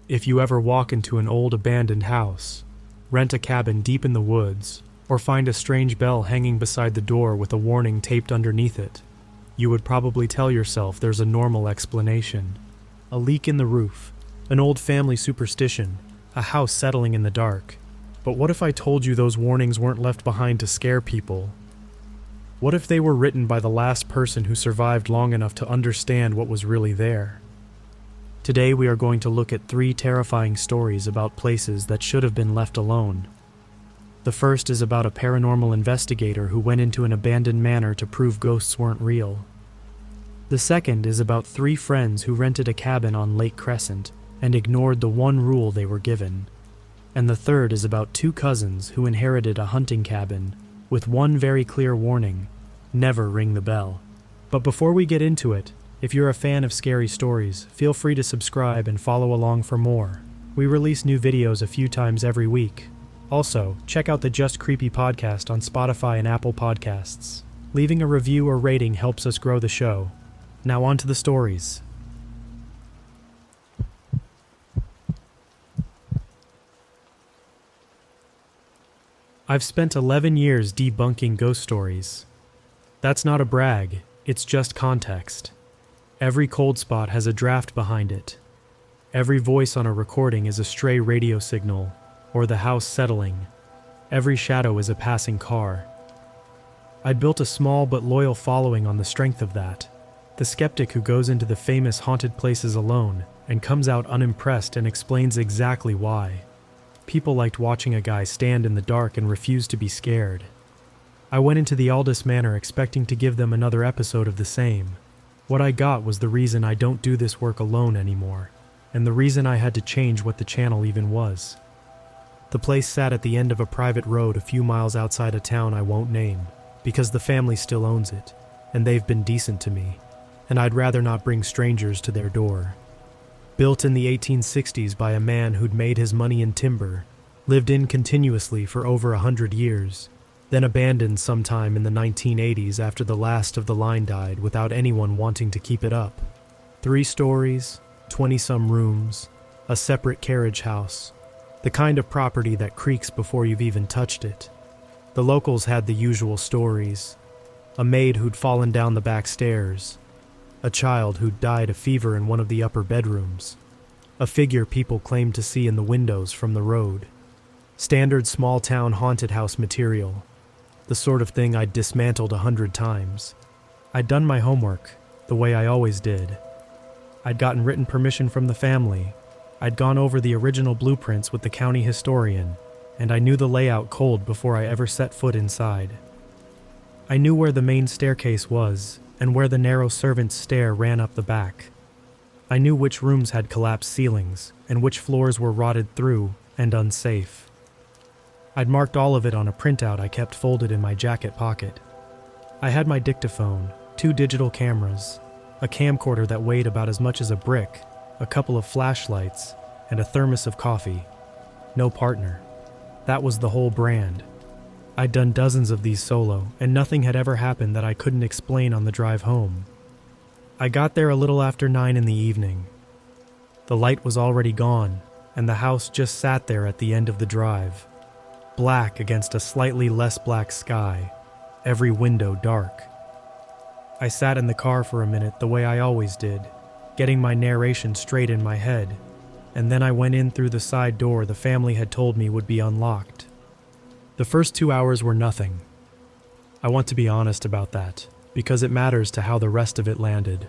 If you ever walk into an old abandoned house, rent a cabin deep in the woods, or find a strange bell hanging beside the door with a warning taped underneath it, you would probably tell yourself there's a normal explanation. A leak in the roof, an old family superstition, a house settling in the dark. But what if I told you those warnings weren't left behind to scare people? What if they were written by the last person who survived long enough to understand what was really there? Today we are going to look at 3 terrifying stories about places that should have been left alone. The first is about a paranormal investigator who went into an abandoned manor to prove ghosts weren't real. The second is about 3 friends who rented a cabin on Lake Crescent and ignored the one rule they were given. And the third is about 2 cousins who inherited a hunting cabin with one very clear warning: never ring the bell. But before we get into it, if you're a fan of scary stories, feel free to subscribe and follow along for more. We release new videos a few times every week. Also, check out the Just Creepy podcast on Spotify and Apple Podcasts. Leaving a review or rating helps us grow the show. Now on to the stories. I've spent 11 years debunking ghost stories. That's not a brag, it's just context. Every cold spot has a draft behind it. Every voice on a recording is a stray radio signal, or the house settling. Every shadow is a passing car. I'd built a small but loyal following on the strength of that. The skeptic who goes into the famous haunted places alone and comes out unimpressed and explains exactly why. People liked watching a guy stand in the dark and refuse to be scared. I went into the Aldous Manor expecting to give them another episode of the same. What I got was the reason I don't do this work alone anymore, and the reason I had to change what the channel even was. The place sat at the end of a private road a few miles outside a town I won't name, because the family still owns it, and they've been decent to me, and I'd rather not bring strangers to their door. Built in the 1860s by a man who'd made his money in timber, lived in continuously for over 100 years, then abandoned sometime in the 1980s after the last of the line died without anyone wanting to keep it up. 3 stories, 20-some rooms, a separate carriage house, the kind of property that creaks before you've even touched it. The locals had the usual stories: a maid who'd fallen down the back stairs, a child who'd died of fever in one of the upper bedrooms, a figure people claimed to see in the windows from the road. Standard small-town haunted house material, the sort of thing I'd dismantled 100 times. I'd done my homework, the way I always did. I'd gotten written permission from the family. I'd gone over the original blueprints with the county historian, and I knew the layout cold before I ever set foot inside. I knew where the main staircase was, and where the narrow servant's stair ran up the back. I knew which rooms had collapsed ceilings, and which floors were rotted through and unsafe. I'd marked all of it on a printout I kept folded in my jacket pocket. I had my dictaphone, 2 digital cameras, a camcorder that weighed about as much as a brick, a couple of flashlights, and a thermos of coffee. No partner. That was the whole brand. I'd done dozens of these solo, and nothing had ever happened that I couldn't explain on the drive home. I got there a little after 9 in the evening. The light was already gone, and the house just sat there at the end of the drive, black against a slightly less black sky, every window dark. I sat in the car for a minute the way I always did, getting my narration straight in my head, and then I went in through the side door the family had told me would be unlocked. The first 2 hours were nothing. I want to be honest about that, because it matters to how the rest of it landed.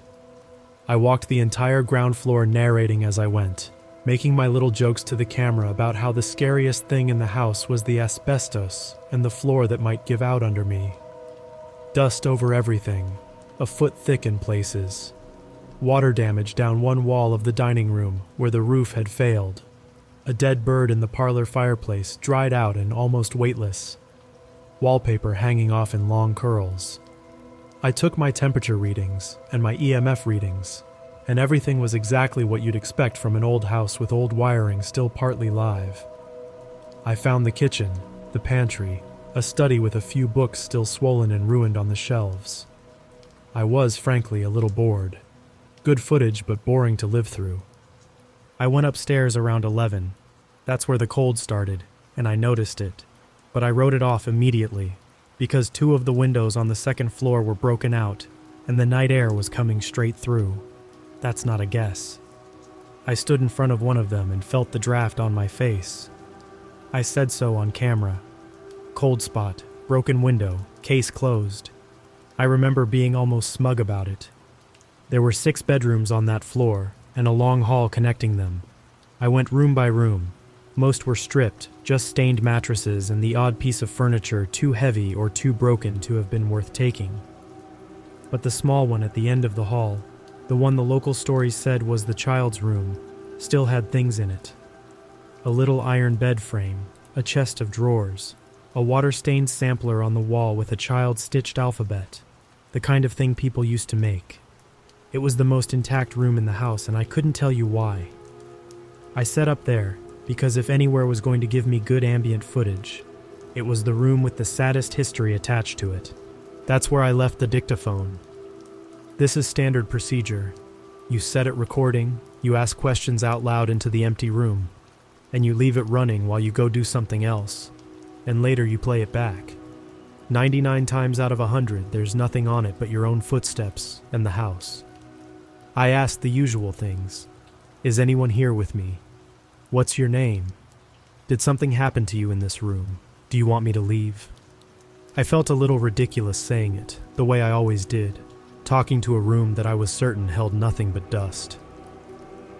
I walked the entire ground floor narrating as I went, making my little jokes to the camera about how the scariest thing in the house was the asbestos and the floor that might give out under me. Dust over everything, a foot thick in places. Water damage down one wall of the dining room where the roof had failed. A dead bird in the parlor fireplace, dried out and almost weightless. Wallpaper hanging off in long curls. I took my temperature readings and my EMF readings, and everything was exactly what you'd expect from an old house with old wiring still partly live. I found the kitchen, the pantry, a study with a few books still swollen and ruined on the shelves. I was, frankly, a little bored. Good footage, but boring to live through. I went upstairs around 11. That's where the cold started, and I noticed it. But I wrote it off immediately, because 2 of the windows on the second floor were broken out, and the night air was coming straight through. That's not a guess. I stood in front of one of them and felt the draft on my face. I said so on camera. Cold spot, broken window, case closed. I remember being almost smug about it. There were 6 bedrooms on that floor, and a long hall connecting them. I went room by room. Most were stripped, just stained mattresses and the odd piece of furniture too heavy or too broken to have been worth taking. But the small one at the end of the hall, the one the local stories said was the child's room, still had things in it. A little iron bed frame, a chest of drawers, a water-stained sampler on the wall with a child's stitched alphabet, the kind of thing people used to make. It was the most intact room in the house, and I couldn't tell you why. I set up there, because if anywhere was going to give me good ambient footage, it was the room with the saddest history attached to it. That's where I left the dictaphone. This is standard procedure. You set it recording, you ask questions out loud into the empty room, and you leave it running while you go do something else, and later you play it back. 99 times out of 100, there's nothing on it but your own footsteps and the house. I asked the usual things. Is anyone here with me? What's your name? Did something happen to you in this room? Do you want me to leave? I felt a little ridiculous saying it, the way I always did, talking to a room that I was certain held nothing but dust.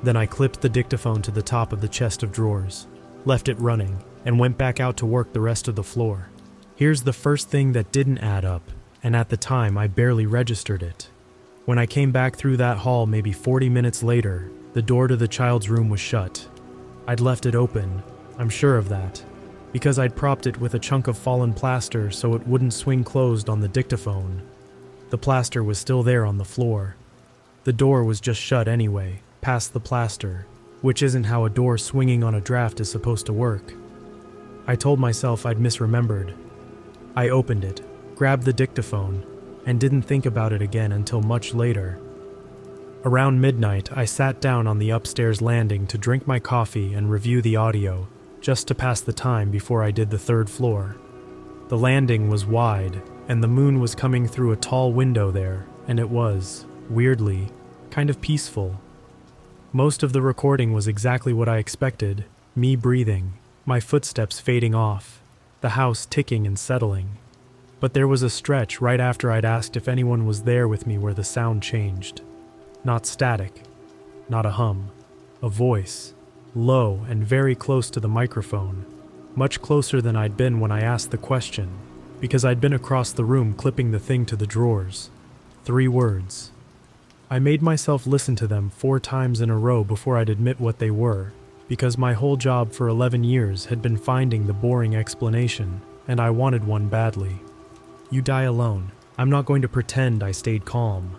Then I clipped the dictaphone to the top of the chest of drawers, left it running, and went back out to work the rest of the floor. Here's the first thing that didn't add up, and at the time I barely registered it. When I came back through that hall maybe 40 minutes later, the door to the child's room was shut. I'd left it open, I'm sure of that, because I'd propped it with a chunk of fallen plaster so it wouldn't swing closed on the dictaphone. The plaster was still there on the floor. The door was just shut anyway, past the plaster, which isn't how a door swinging on a draft is supposed to work. I told myself I'd misremembered. I opened it, grabbed the dictaphone, and didn't think about it again until much later. Around midnight, I sat down on the upstairs landing to drink my coffee and review the audio, just to pass the time before I did the 3rd floor. The landing was wide, and the moon was coming through a tall window there, and it was, weirdly, kind of peaceful. Most of the recording was exactly what I expected, me breathing, my footsteps fading off, the house ticking and settling. But there was a stretch right after I'd asked if anyone was there with me where the sound changed. Not static, not a hum, a voice, low and very close to the microphone, much closer than I'd been when I asked the question, because I'd been across the room clipping the thing to the drawers. 3 words. I made myself listen to them 4 times in a row before I'd admit what they were, because my whole job for 11 years had been finding the boring explanation, and I wanted one badly. You die alone. I'm not going to pretend I stayed calm.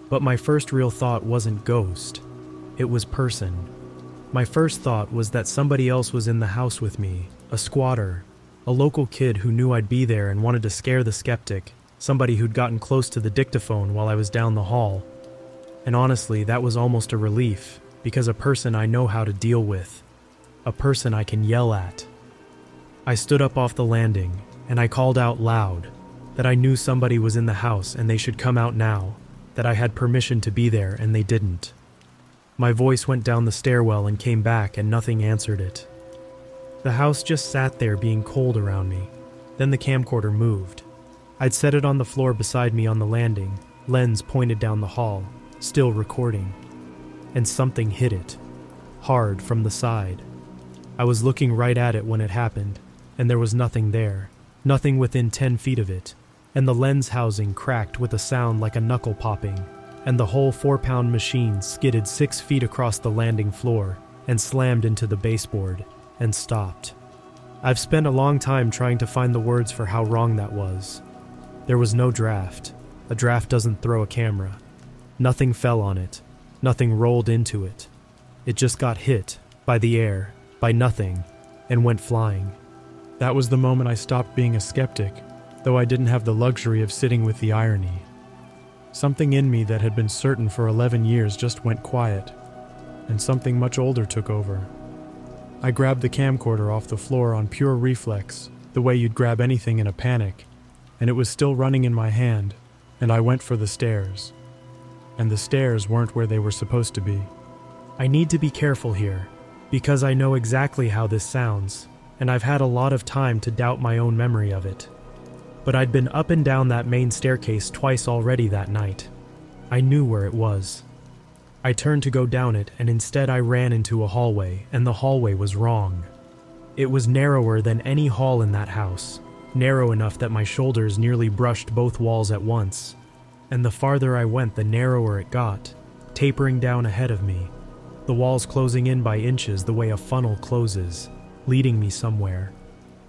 But my first real thought wasn't ghost. It was person. My first thought was that somebody else was in the house with me, a squatter, a local kid who knew I'd be there and wanted to scare the skeptic, somebody who'd gotten close to the dictaphone while I was down the hall. And honestly, that was almost a relief, because a person I know how to deal with, a person I can yell at. I stood up off the landing, and I called out loud that I knew somebody was in the house and they should come out now, that I had permission to be there and they didn't. My voice went down the stairwell and came back and nothing answered it. The house just sat there being cold around me. Then the camcorder moved. I'd set it on the floor beside me on the landing, lens pointed down the hall, still recording. And something hit it, hard from the side. I was looking right at it when it happened, and there was nothing there, nothing within 10 feet of it, and the lens housing cracked with a sound like a knuckle popping, and the whole 4-pound machine skidded 6 feet across the landing floor and slammed into the baseboard, and stopped. I've spent a long time trying to find the words for how wrong that was. There was no draft. A draft doesn't throw a camera. Nothing fell on it. Nothing rolled into it. It just got hit, by the air, by nothing, and went flying. That was the moment I stopped being a skeptic, though I didn't have the luxury of sitting with the irony. Something in me that had been certain for 11 years just went quiet. and something much older took over. I grabbed the camcorder off the floor on pure reflex, the way you'd grab anything in a panic, and it was still running in my hand, and I went for the stairs. And the stairs weren't where they were supposed to be. I need to be careful here, because I know exactly how this sounds, and I've had a lot of time to doubt my own memory of it. But I'd been up and down that main staircase twice already that night. I knew where it was. I turned to go down it, and instead I ran into a hallway, and the hallway was wrong. It was narrower than any hall in that house, narrow enough that my shoulders nearly brushed both walls at once. And the farther I went, the narrower it got, tapering down ahead of me, the walls closing in by inches the way a funnel closes, leading me somewhere.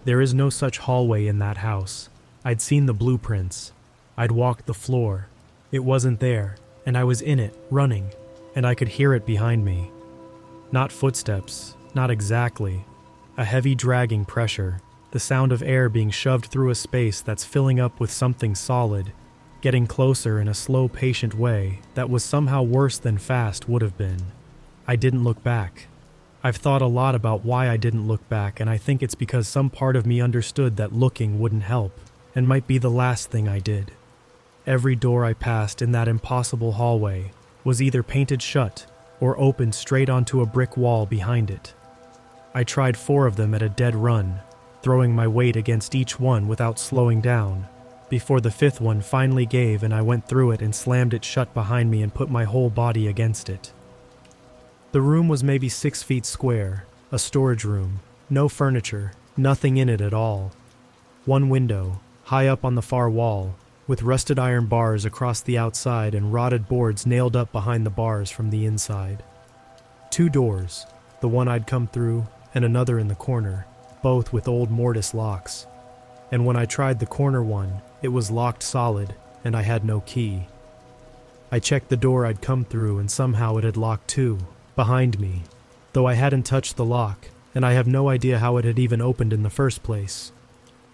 There is no such hallway in that house. I'd seen the blueprints. I'd walked the floor. It wasn't there, and I was in it, running, and I could hear it behind me. Not footsteps, not exactly. A heavy dragging pressure, the sound of air being shoved through a space that's filling up with something solid, getting closer in a slow, patient way that was somehow worse than fast would have been. I didn't look back. I've thought a lot about why I didn't look back, and I think it's because some part of me understood that looking wouldn't help, and might be the last thing I did. Every door I passed in that impossible hallway was either painted shut or opened straight onto a brick wall behind it. I tried 4 of them at a dead run, throwing my weight against each one without slowing down, before the 5th one finally gave and I went through it and slammed it shut behind me and put my whole body against it. The room was maybe 6 feet square, a storage room, no furniture, nothing in it at all. One window, high up on the far wall, with rusted iron bars across the outside and rotted boards nailed up behind the bars from the inside. 2 doors, the one I'd come through and another in the corner, both with old mortise locks. And when I tried the corner one, it was locked solid, and I had no key. I checked the door I'd come through, and somehow it had locked too, behind me, though I hadn't touched the lock, and I have no idea how it had even opened in the first place.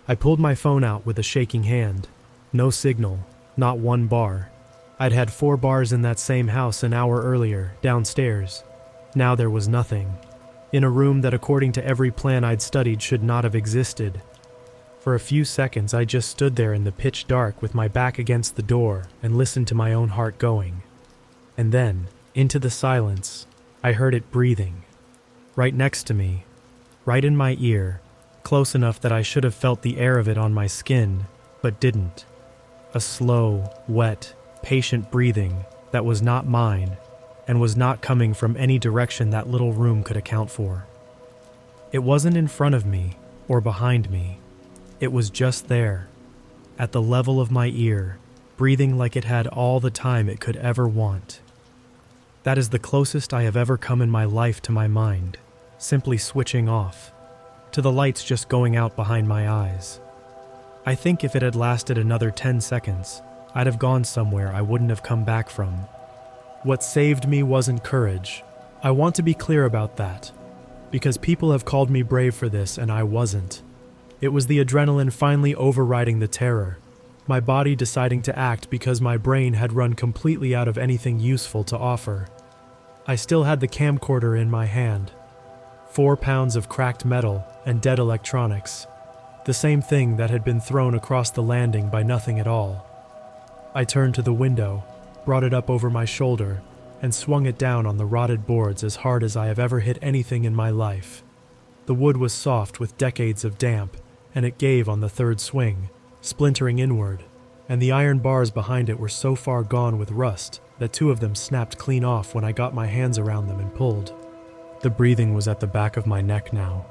I pulled my phone out with a shaking hand. No signal, not one bar. I'd had 4 bars in that same house an hour earlier, downstairs. Now there was nothing. In a room that according to every plan I'd studied should not have existed. For a few seconds I just stood there in the pitch dark with my back against the door and listened to my own heart going. And then, into the silence, I heard it breathing. Right next to me, right in my ear, close enough that I should have felt the air of it on my skin, but didn't. A slow, wet, patient breathing that was not mine and was not coming from any direction that little room could account for. It wasn't in front of me or behind me. It was just there, at the level of my ear, breathing like it had all the time it could ever want. That is the closest I have ever come in my life to my mind, simply switching off, to the lights just going out behind my eyes. I think if it had lasted another 10 seconds, I'd have gone somewhere I wouldn't have come back from. What saved me wasn't courage. I want to be clear about that, because people have called me brave for this and I wasn't. It was the adrenaline finally overriding the terror, my body deciding to act because my brain had run completely out of anything useful to offer. I still had the camcorder in my hand. 4 pounds of cracked metal and dead electronics, the same thing that had been thrown across the landing by nothing at all. I turned to the window, brought it up over my shoulder, and swung it down on the rotted boards as hard as I have ever hit anything in my life. The wood was soft with decades of damp, and it gave on the 3rd swing, splintering inward, and the iron bars behind it were so far gone with rust that 2 of them snapped clean off when I got my hands around them and pulled. The breathing was at the back of my neck now.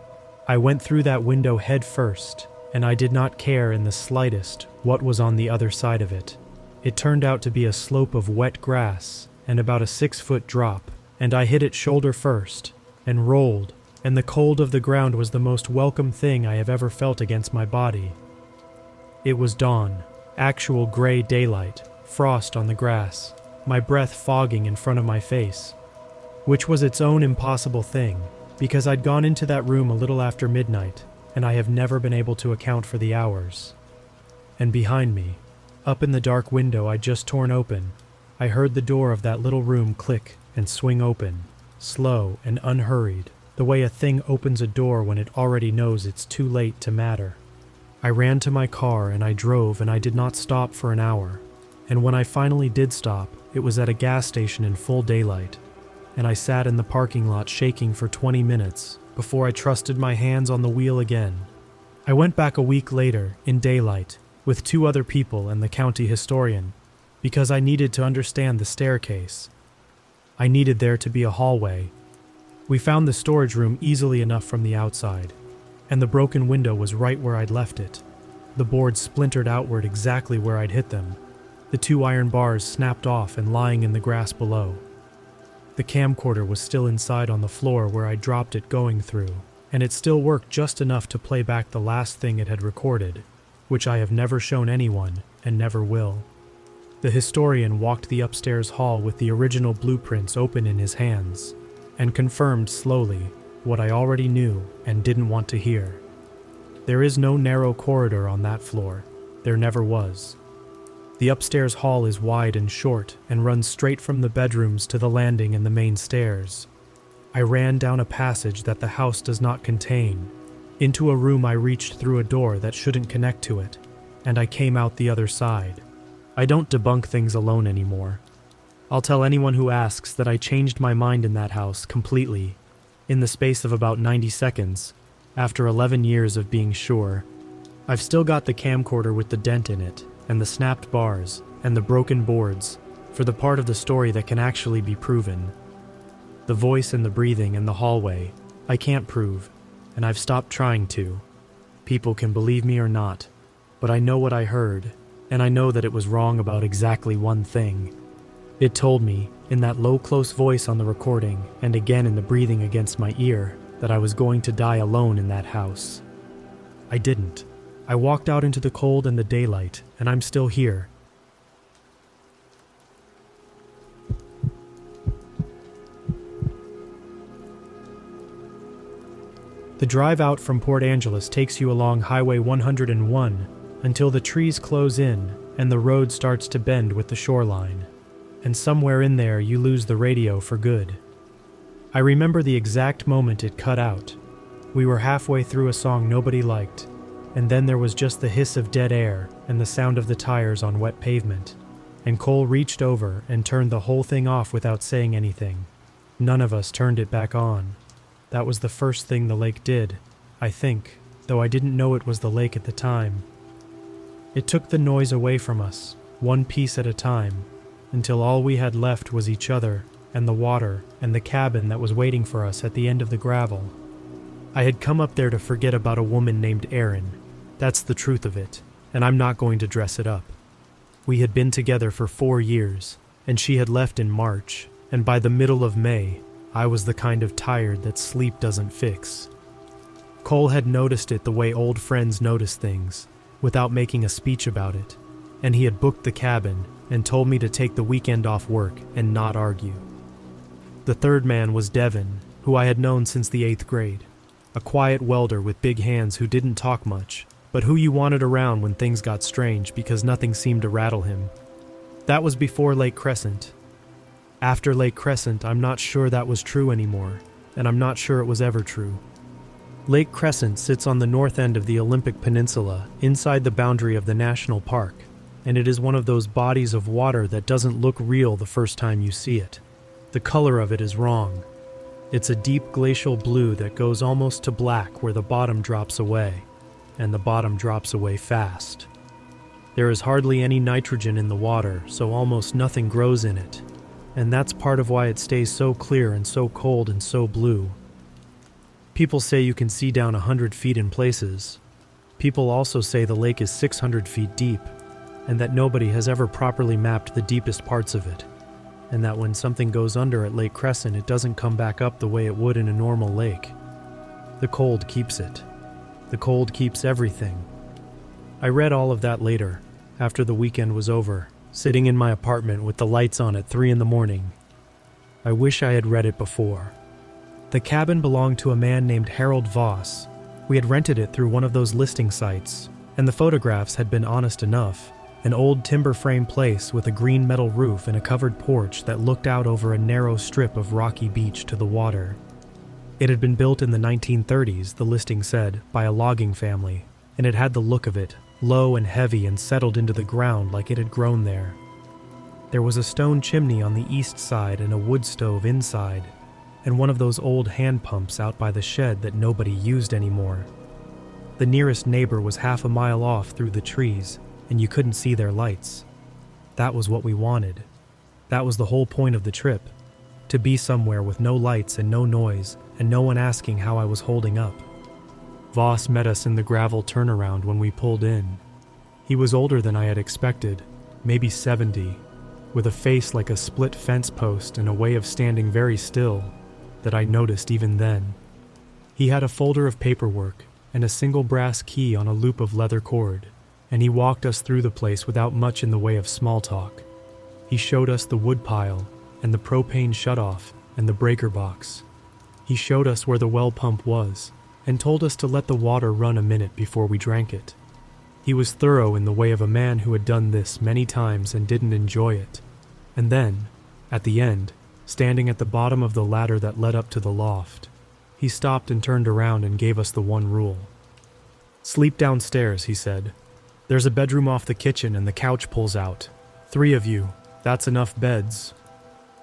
I went through that window head first, and I did not care in the slightest what was on the other side of it. It turned out to be a slope of wet grass and about a 6-foot drop, and I hit it shoulder first, and rolled, and the cold of the ground was the most welcome thing I have ever felt against my body. It was dawn, actual gray daylight, frost on the grass, my breath fogging in front of my face, which was its own impossible thing, because I'd gone into that room a little after midnight, and I have never been able to account for the hours. And behind me, up in the dark window I'd just torn open, I heard the door of that little room click and swing open, slow and unhurried, the way a thing opens a door when it already knows it's too late to matter. I ran to my car and I drove, and I did not stop for an hour. And when I finally did stop, it was at a gas station in full daylight, and I sat in the parking lot shaking for 20 minutes before I trusted my hands on the wheel again. I went back a week later, in daylight, with 2 other people and the county historian, because I needed to understand the staircase. I needed there to be a hallway. We found the storage room easily enough from the outside, and the broken window was right where I'd left it. The boards splintered outward exactly where I'd hit them. The 2 iron bars snapped off and lying in the grass below. The camcorder was still inside on the floor where I dropped it going through, and it still worked just enough to play back the last thing it had recorded, which I have never shown anyone and never will. The historian walked the upstairs hall with the original blueprints open in his hands, and confirmed slowly what I already knew and didn't want to hear. There is no narrow corridor on that floor. There never was. The upstairs hall is wide and short and runs straight from the bedrooms to the landing and the main stairs. I ran down a passage that the house does not contain, into a room I reached through a door that shouldn't connect to it, and I came out the other side. I don't debunk things alone anymore. I'll tell anyone who asks that I changed my mind in that house completely, in the space of about 90 seconds, after 11 years of being sure. I've still got the camcorder with the dent in it, and the snapped bars, and the broken boards, for the part of the story that can actually be proven. The voice and the breathing in the hallway, I can't prove, and I've stopped trying to. People can believe me or not, but I know what I heard, and I know that it was wrong about exactly one thing. It told me, in that low, close voice on the recording, and again in the breathing against my ear, that I was going to die alone in that house. I didn't. I walked out into the cold and the daylight, and I'm still here. The drive out from Port Angeles takes you along Highway 101 until the trees close in and the road starts to bend with the shoreline. And somewhere in there you lose the radio for good. I remember the exact moment it cut out. We were halfway through a song nobody liked, and then there was just the hiss of dead air and the sound of the tires on wet pavement, and Cole reached over and turned the whole thing off without saying anything. None of us turned it back on. That was the first thing the lake did, I think, though I didn't know it was the lake at the time. It took the noise away from us, one piece at a time, until all we had left was each other and the water and the cabin that was waiting for us at the end of the gravel. I had come up there to forget about a woman named Erin. That's the truth of it, and I'm not going to dress it up. We had been together for 4 years, and she had left in March, and by the middle of May, I was the kind of tired that sleep doesn't fix. Cole had noticed it the way old friends notice things, without making a speech about it, and he had booked the cabin and told me to take the weekend off work and not argue. The third man was Devin, who I had known since the 8th grade, a quiet welder with big hands who didn't talk much, but who you wanted around when things got strange because nothing seemed to rattle him. That was before Lake Crescent. After Lake Crescent, I'm not sure that was true anymore, and I'm not sure it was ever true. Lake Crescent sits on the north end of the Olympic Peninsula, inside the boundary of the national park, and it is one of those bodies of water that doesn't look real the first time you see it. The color of it is wrong. It's a deep glacial blue that goes almost to black where the bottom drops away, and the bottom drops away fast. There is hardly any nitrogen in the water, so almost nothing grows in it, and that's part of why it stays so clear and so cold and so blue. People say you can see down 100 feet in places. People also say the lake is 600 feet deep, and that nobody has ever properly mapped the deepest parts of it, and that when something goes under at Lake Crescent, it doesn't come back up the way it would in a normal lake. The cold keeps it. The cold keeps everything. I read all of that later, after the weekend was over, sitting in my apartment with the lights on at 3 a.m. I wish I had read it before. The cabin belonged to a man named Harold Voss. We had rented it through one of those listing sites, and the photographs had been honest enough, An old timber frame place with a green metal roof and a covered porch that looked out over a narrow strip of rocky beach to the water. It had been built in the 1930s, the listing said, by a logging family, and it had the look of it, low and heavy and settled into the ground like it had grown there. There was a stone chimney on the east side and a wood stove inside, and one of those old hand pumps out by the shed that nobody used anymore. The nearest neighbor was half a mile off through the trees, and you couldn't see their lights. That was what we wanted. That was the whole point of the trip, to be somewhere with no lights and no noise, and no one asking how I was holding up. Voss met us in the gravel turnaround when we pulled in. He was older than I had expected, maybe 70, with a face like a split fence post and a way of standing very still that I noticed even then. He had a folder of paperwork and a single brass key on a loop of leather cord, and he walked us through the place without much in the way of small talk. He showed us the wood pile and the propane shutoff and the breaker box. He showed us where the well pump was and told us to let the water run a minute before we drank it. He was thorough in the way of a man who had done this many times and didn't enjoy it. And then, at the end, standing at the bottom of the ladder that led up to the loft, he stopped and turned around and gave us the one rule. "Sleep downstairs," he said. "There's a bedroom off the kitchen and the couch pulls out. 3 of you, that's enough beds."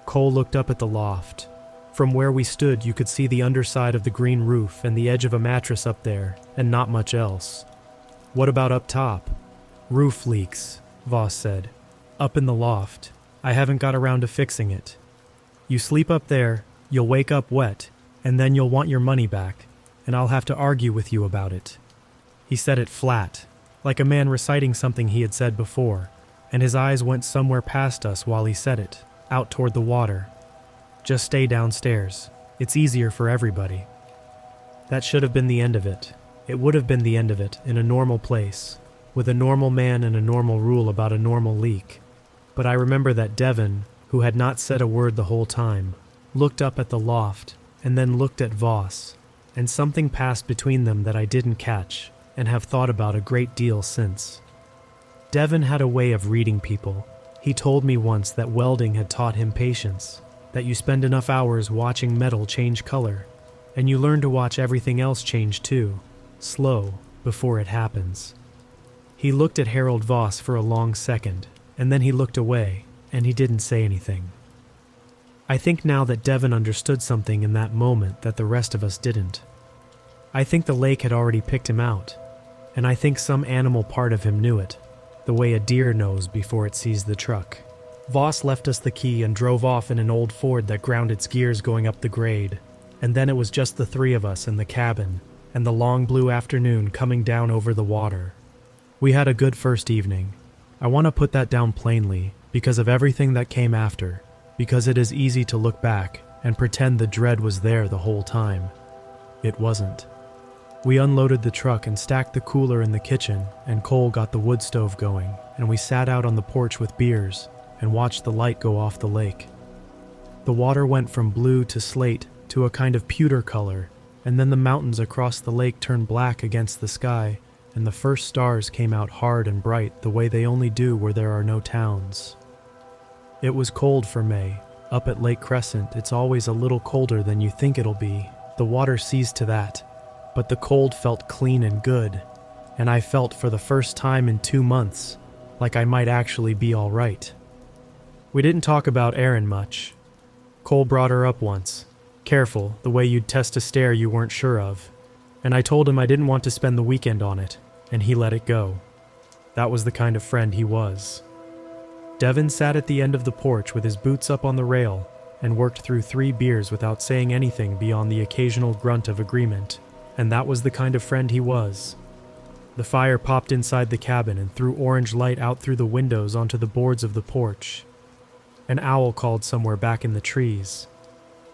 Cole looked up at the loft. From where we stood, you could see the underside of the green roof and the edge of a mattress up there, and not much else. "What about up top?" "Roof leaks," Voss said. "Up in the loft. I haven't got around to fixing it. You sleep up there, you'll wake up wet, and then you'll want your money back, and I'll have to argue with you about it." He said it flat, like a man reciting something he had said before, and his eyes went somewhere past us while he said it, out toward the water. "Just stay downstairs. It's easier for everybody." That should have been the end of it. It would have been the end of it in a normal place, with a normal man and a normal rule about a normal leak. But I remember that Devon, who had not said a word the whole time, looked up at the loft and then looked at Voss, and something passed between them that I didn't catch and have thought about a great deal since. Devon had a way of reading people. He told me once that welding had taught him patience, that you spend enough hours watching metal change color, and you learn to watch everything else change too, slow, before it happens. He looked at Harold Voss for a long second, and then he looked away, and he didn't say anything. I think now that Devon understood something in that moment that the rest of us didn't. I think the lake had already picked him out, and I think some animal part of him knew it, the way a deer knows before it sees the truck. Voss left us the key and drove off in an old Ford that ground its gears going up the grade, and then it was just the 3 of us in the cabin, and the long blue afternoon coming down over the water. We had a good first evening. I want to put that down plainly, because of everything that came after, because it is easy to look back and pretend the dread was there the whole time. It wasn't. We unloaded the truck and stacked the cooler in the kitchen, and Cole got the wood stove going, and we sat out on the porch with beers and watched the light go off the lake. The water went from blue to slate to a kind of pewter color, and then the mountains across the lake turned black against the sky, and the first stars came out hard and bright the way they only do where there are no towns. It was cold for May. Up at Lake Crescent, it's always a little colder than you think it'll be. The water sees to that. But the cold felt clean and good, and I felt for the first time in 2 months like I might actually be all right. We didn't talk about Erin much. Cole brought her up once. Careful, the way you'd test a stare you weren't sure of. And I told him I didn't want to spend the weekend on it, and he let it go. That was the kind of friend he was. Devon sat at the end of the porch with his boots up on the rail and worked through 3 beers without saying anything beyond the occasional grunt of agreement. And that was the kind of friend he was. The fire popped inside the cabin and threw orange light out through the windows onto the boards of the porch. An owl called somewhere back in the trees.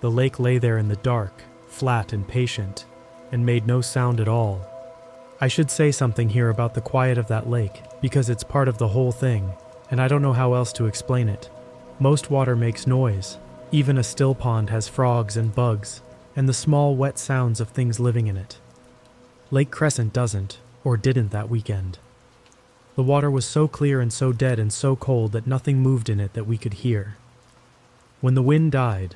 The lake lay there in the dark, flat and patient, and made no sound at all. I should say something here about the quiet of that lake, because it's part of the whole thing, and I don't know how else to explain it. Most water makes noise. Even a still pond has frogs and bugs, and the small wet sounds of things living in it. Lake Crescent doesn't, or didn't that weekend. The water was so clear and so dead and so cold that nothing moved in it that we could hear. When the wind died,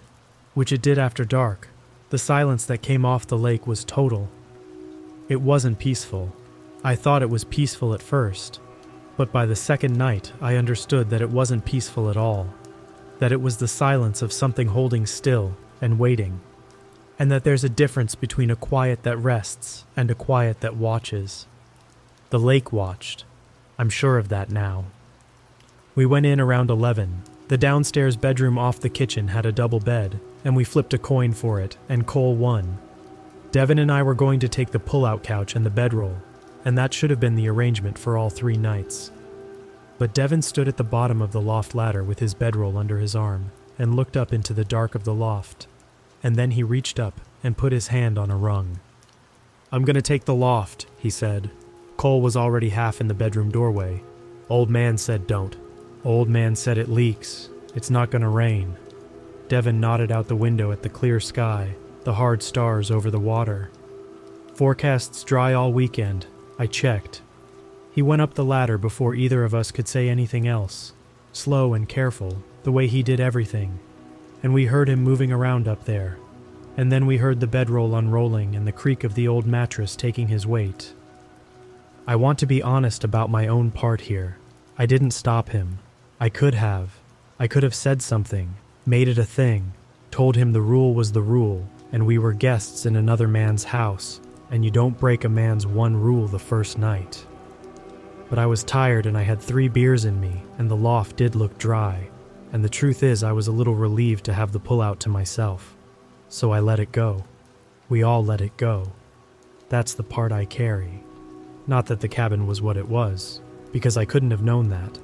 which it did after dark, the silence that came off the lake was total. It wasn't peaceful. I thought it was peaceful at first, but by the second night I understood that it wasn't peaceful at all, that it was the silence of something holding still and waiting, and that there's a difference between a quiet that rests and a quiet that watches. The lake watched. I'm sure of that now. We went in around 11. The downstairs bedroom off the kitchen had a double bed, and we flipped a coin for it, and Cole won. Devin and I were going to take the pull-out couch and the bedroll, and that should have been the arrangement for all 3 nights. But Devin stood at the bottom of the loft ladder with his bedroll under his arm and looked up into the dark of the loft, and then he reached up and put his hand on a rung. "I'm gonna take the loft," he said. Cole was already half in the bedroom doorway. "Old man said don't. Old man said it leaks. It's not gonna rain." Devin nodded out the window at the clear sky, the hard stars over the water. "Forecast's dry all weekend. I checked." He went up the ladder before either of us could say anything else, slow and careful, the way he did everything, and we heard him moving around up there, and then we heard the bedroll unrolling and the creak of the old mattress taking his weight. I want to be honest about my own part here. I didn't stop him. I could have. I could have said something, made it a thing, told him the rule was the rule, and we were guests in another man's house, and you don't break a man's one rule the first night. But I was tired and I had 3 beers in me, and the loft did look dry, and the truth is I was a little relieved to have the pull-out to myself. So I let it go. We all let it go. That's the part I carry. Not that the cabin was what it was, because I couldn't have known that,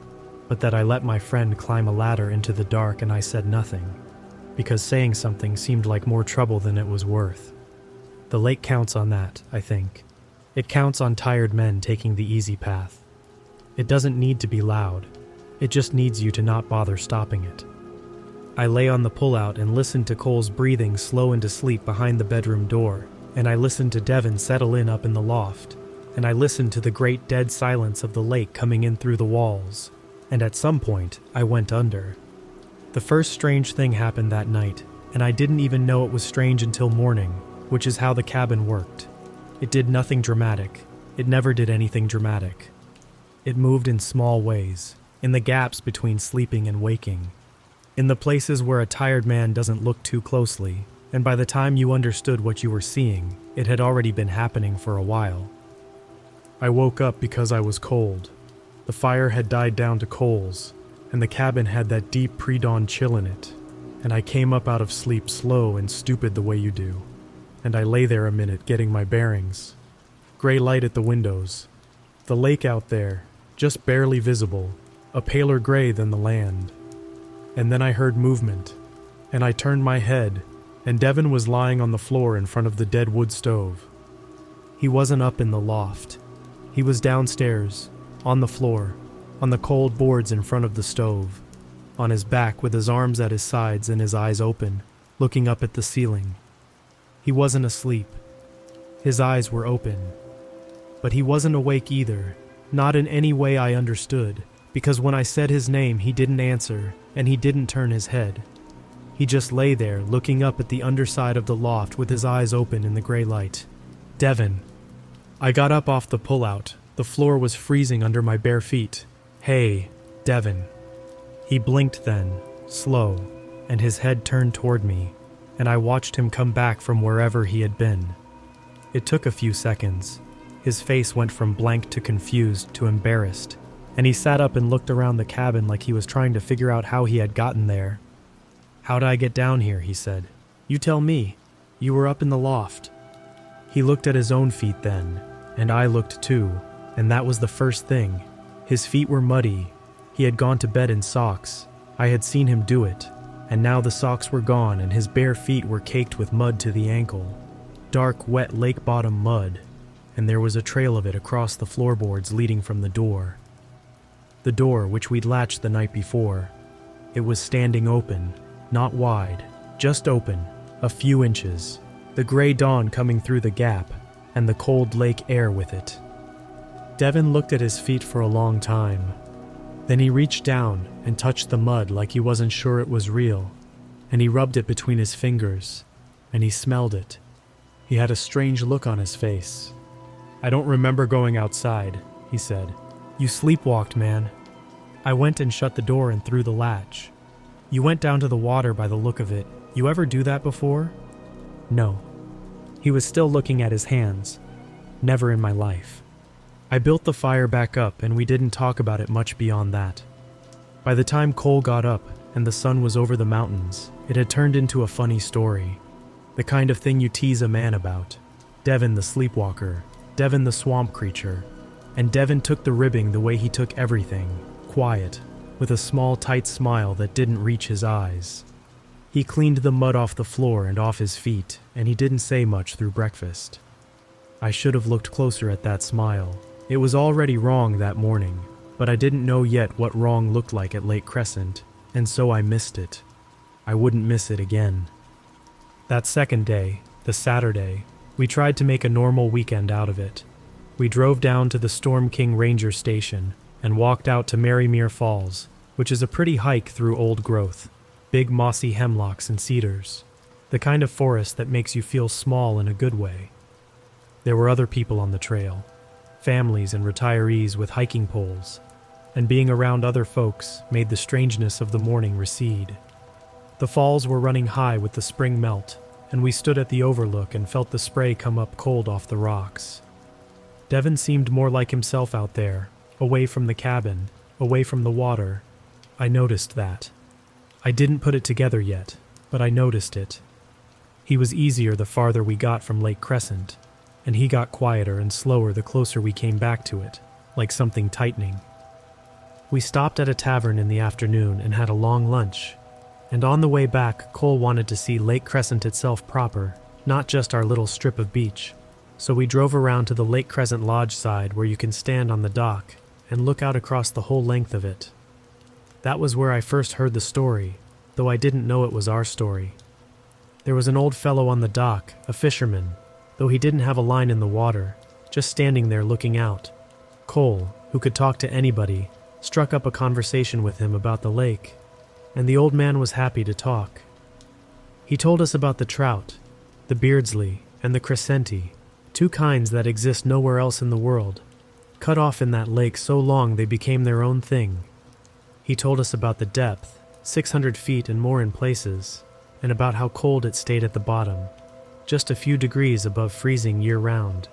but that I let my friend climb a ladder into the dark and I said nothing, because saying something seemed like more trouble than it was worth. The lake counts on that, I think. It counts on tired men taking the easy path. It doesn't need to be loud. It just needs you to not bother stopping it. I lay on the pullout and listened to Cole's breathing slow into sleep behind the bedroom door, and I listened to Devin settle in up in the loft, and I listened to the great dead silence of the lake coming in through the walls, and at some point, I went under. The first strange thing happened that night, and I didn't even know it was strange until morning, which is how the cabin worked. It did nothing dramatic. It never did anything dramatic. It moved in small ways, in the gaps between sleeping and waking, in the places where a tired man doesn't look too closely, and by the time you understood what you were seeing, it had already been happening for a while. I woke up because I was cold. The fire had died down to coals, and the cabin had that deep pre-dawn chill in it, and I came up out of sleep slow and stupid the way you do, and I lay there a minute getting my bearings. Gray light at the windows. The lake out there, just barely visible, a paler gray than the land. And then I heard movement, and I turned my head, and Devin was lying on the floor in front of the dead wood stove. He wasn't up in the loft. He was downstairs, on the floor, on the cold boards in front of the stove, on his back with his arms at his sides and his eyes open, looking up at the ceiling. He wasn't asleep. His eyes were open. But he wasn't awake either, not in any way I understood, because when I said his name he didn't answer, and he didn't turn his head. He just lay there, looking up at the underside of the loft with his eyes open in the gray light. Devin. I got up off the pullout. The floor was freezing under my bare feet. "Hey, Devin." He blinked then, slow, and his head turned toward me, and I watched him come back from wherever he had been. It took a few seconds. His face went from blank to confused to embarrassed, and he sat up and looked around the cabin like he was trying to figure out how he had gotten there. "How'd I get down here?" he said. "You tell me. You were up in the loft." He looked at his own feet then, and I looked too, and that was the first thing. His feet were muddy. He had gone to bed in socks. I had seen him do it, and now the socks were gone and his bare feet were caked with mud to the ankle. Dark, wet lake bottom mud, and there was a trail of it across the floorboards leading from the door. The door which we'd latched the night before. It was standing open, not wide, just open, a few inches, the gray dawn coming through the gap, and the cold lake air with it. Devin looked at his feet for a long time. Then he reached down and touched the mud like he wasn't sure it was real, and he rubbed it between his fingers, and he smelled it. He had a strange look on his face. "I don't remember going outside," he said. "You sleepwalked, man." I went and shut the door and threw the latch. "You went down to the water by the look of it. You ever do that before?" "No." He was still looking at his hands. "Never in my life." I built the fire back up and we didn't talk about it much beyond that. By the time Cole got up and the sun was over the mountains, it had turned into a funny story. The kind of thing you tease a man about. Devin the sleepwalker, Devin the swamp creature, and Devin took the ribbing the way he took everything, quiet, with a small tight smile that didn't reach his eyes. He cleaned the mud off the floor and off his feet, and he didn't say much through breakfast. I should have looked closer at that smile. It was already wrong that morning, but I didn't know yet what wrong looked like at Lake Crescent, and so I missed it. I wouldn't miss it again. That second day, the Saturday, we tried to make a normal weekend out of it. We drove down to the Storm King Ranger Station and walked out to Marymere Falls, which is a pretty hike through old growth, big mossy hemlocks and cedars, the kind of forest that makes you feel small in a good way. There were other people on the trail. Families and retirees with hiking poles, and being around other folks made the strangeness of the morning recede. The falls were running high with the spring melt, and we stood at the overlook and felt the spray come up cold off the rocks. Devin seemed more like himself out there, away from the cabin, away from the water. I noticed that. I didn't put it together yet, but I noticed it. He was easier the farther we got from Lake Crescent, and he got quieter and slower the closer we came back to it, like something tightening. We stopped at a tavern in the afternoon and had a long lunch, and on the way back Cole wanted to see Lake Crescent itself proper, not just our little strip of beach, so we drove around to the Lake Crescent Lodge side where you can stand on the dock and look out across the whole length of it. That was where I first heard the story, though I didn't know it was our story. There was an old fellow on the dock, a fisherman, though he didn't have a line in the water, just standing there looking out. Cole, who could talk to anybody, struck up a conversation with him about the lake, and the old man was happy to talk. He told us about the trout, the Beardsley, and the crescenti, two kinds that exist nowhere else in the world, cut off in that lake so long they became their own thing. He told us about the depth, 600 feet and more in places, and about how cold it stayed at the bottom, just a few degrees above freezing year-round.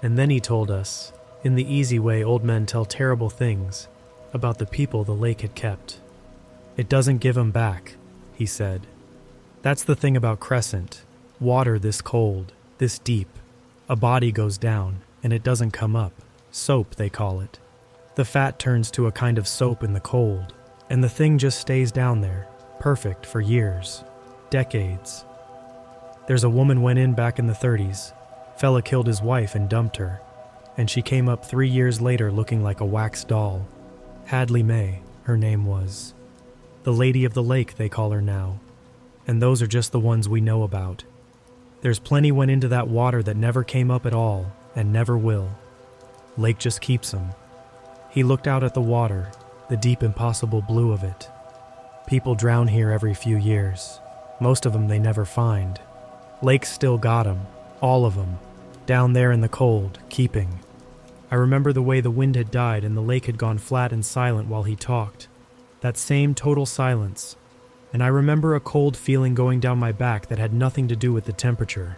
And then he told us, in the easy way old men tell terrible things, about the people the lake had kept. "It doesn't give 'em back," he said. "That's the thing about Crescent. Water this cold, this deep. A body goes down, and it doesn't come up. Soap, they call it. The fat turns to a kind of soap in the cold, and the thing just stays down there, perfect for years, decades. There's a woman went in back in the 30s. Fella killed his wife and dumped her, and she came up 3 years later looking like a wax doll. Hadley May, her name was. The Lady of the Lake, they call her now. And those are just the ones we know about. There's plenty went into that water that never came up at all, and never will. Lake just keeps 'em." He looked out at the water, the deep impossible blue of it. "People drown here every few years. Most of 'em they never find. Lake's still got 'em, all of 'em, down there in the cold, keeping." I remember the way the wind had died and the lake had gone flat and silent while he talked. That same total silence. And I remember a cold feeling going down my back that had nothing to do with the temperature.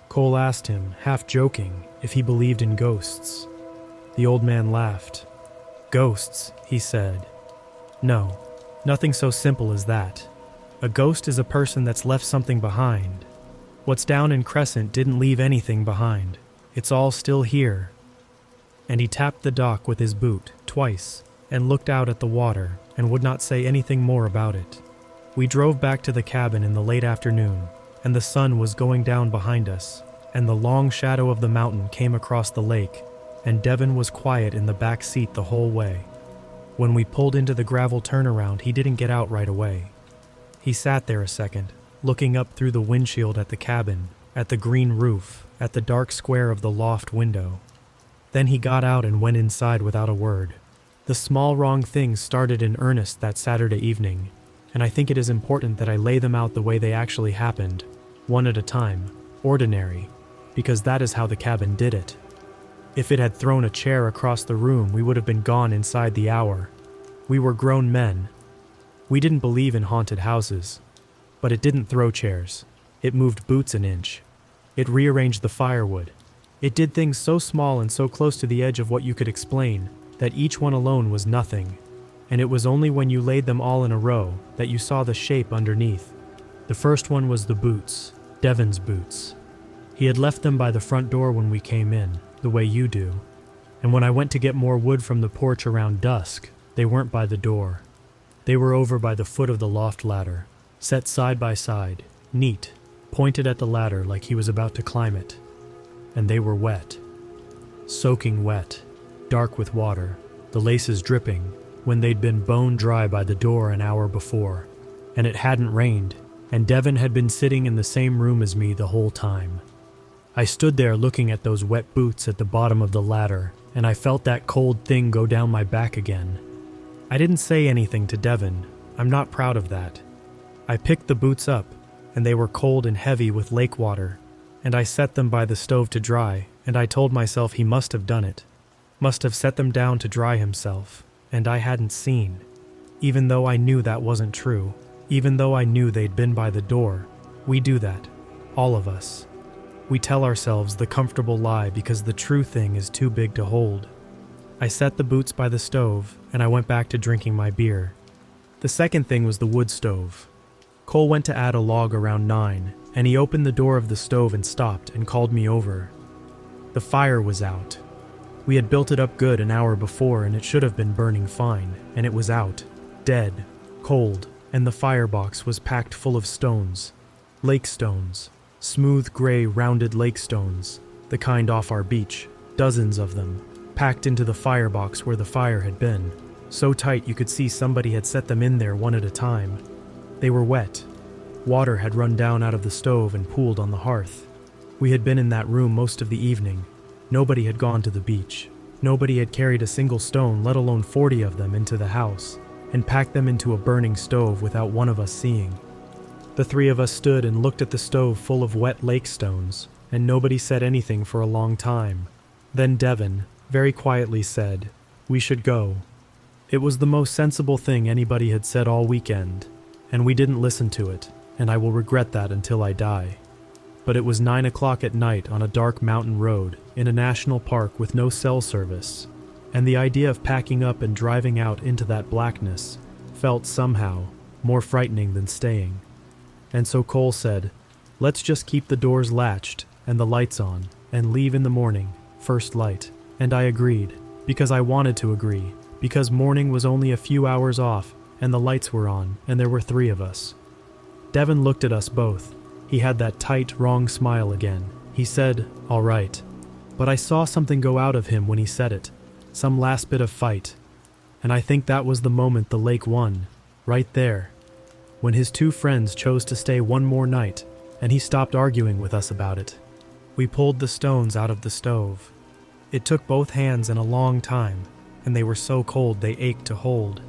Cole asked him, half joking, if he believed in ghosts. The old man laughed. "Ghosts," he said. "No, nothing so simple as that. A ghost is a person that's left something behind. What's down in Crescent didn't leave anything behind. It's all still here." And he tapped the dock with his boot twice and looked out at the water and would not say anything more about it. We drove back to the cabin in the late afternoon, and the sun was going down behind us, and the long shadow of the mountain came across the lake, and Devin was quiet in the back seat the whole way. When we pulled into the gravel turnaround, he didn't get out right away. He sat there a second, looking up through the windshield at the cabin, at the green roof, at the dark square of the loft window. Then he got out and went inside without a word. The small wrong things started in earnest that Saturday evening, and I think it is important that I lay them out the way they actually happened, one at a time, ordinary, because that is how the cabin did it. If it had thrown a chair across the room, we would have been gone inside the hour. We were grown men. We didn't believe in haunted houses, but it didn't throw chairs. It moved boots an inch. It rearranged the firewood. It did things so small and so close to the edge of what you could explain that each one alone was nothing, and it was only when you laid them all in a row that you saw the shape underneath. The first one was the boots, Devon's boots. He had left them by the front door when we came in, the way you do, and when I went to get more wood from the porch around dusk, they weren't by the door. They were over by the foot of the loft ladder, set side by side, neat, pointed at the ladder like he was about to climb it. And they were wet. Soaking wet, dark with water, the laces dripping, when they'd been bone dry by the door an hour before. And it hadn't rained, and Devon had been sitting in the same room as me the whole time. I stood there looking at those wet boots at the bottom of the ladder, and I felt that cold thing go down my back again. I didn't say anything to Devon. I'm not proud of that. I picked the boots up, and they were cold and heavy with lake water, and I set them by the stove to dry, and I told myself he must have done it, must have set them down to dry himself, and I hadn't seen, even though I knew that wasn't true, even though I knew they'd been by the door. We do that, all of us. We tell ourselves the comfortable lie because the true thing is too big to hold. I set the boots by the stove, and I went back to drinking my beer. The second thing was the wood stove. Cole went to add a log around 9, and he opened the door of the stove and stopped and called me over. The fire was out. We had built it up good an hour before, and it should have been burning fine, and it was out, dead, cold, and the firebox was packed full of stones. Lake stones. Smooth gray rounded lake stones, the kind off our beach, dozens of them, packed into the firebox where the fire had been, so tight you could see somebody had set them in there one at a time. They were wet. Water had run down out of the stove and pooled on the hearth. We had been in that room most of the evening. Nobody had gone to the beach. Nobody had carried a single stone, let alone 40 of them, into the house, and packed them into a burning stove without one of us seeing. The three of us stood and looked at the stove full of wet lake stones, and nobody said anything for a long time. Then Devon, very quietly said, "We should go." It was the most sensible thing anybody had said all weekend, and we didn't listen to it, and I will regret that until I die. But it was 9 o'clock at night on a dark mountain road in a national park with no cell service, and the idea of packing up and driving out into that blackness felt somehow more frightening than staying. And so Cole said, "Let's just keep the doors latched and the lights on and leave in the morning, first light." And I agreed, because I wanted to agree, because morning was only a few hours off and the lights were on and there were 3 of us. Devon looked at us both. He had that tight, wrong smile again. He said, "All right." But I saw something go out of him when he said it, some last bit of fight. And I think that was the moment the lake won, right there, when his 2 friends chose to stay one more night, and he stopped arguing with us about it. We pulled the stones out of the stove. It took both hands and a long time, and they were so cold they ached to hold,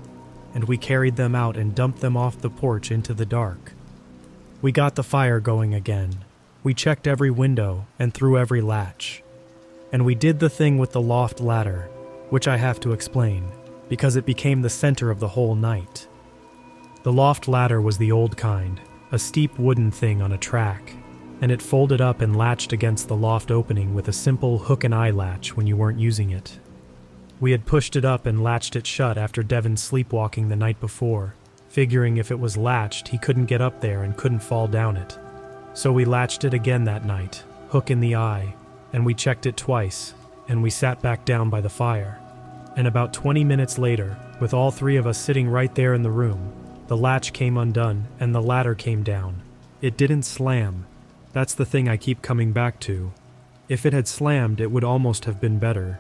and we carried them out and dumped them off the porch into the dark. We got the fire going again. We checked every window and through every latch. And we did the thing with the loft ladder, which I have to explain, because it became the center of the whole night. The loft ladder was the old kind, a steep wooden thing on a track, and it folded up and latched against the loft opening with a simple hook and eye latch when you weren't using it. We had pushed it up and latched it shut after Devon sleepwalking the night before, figuring if it was latched he couldn't get up there and couldn't fall down it. So we latched it again that night, hook in the eye, and we checked it twice, and we sat back down by the fire. And about 20 minutes later, with all 3 of us sitting right there in the room, the latch came undone and the ladder came down. It didn't slam. That's the thing I keep coming back to. If it had slammed, it would almost have been better.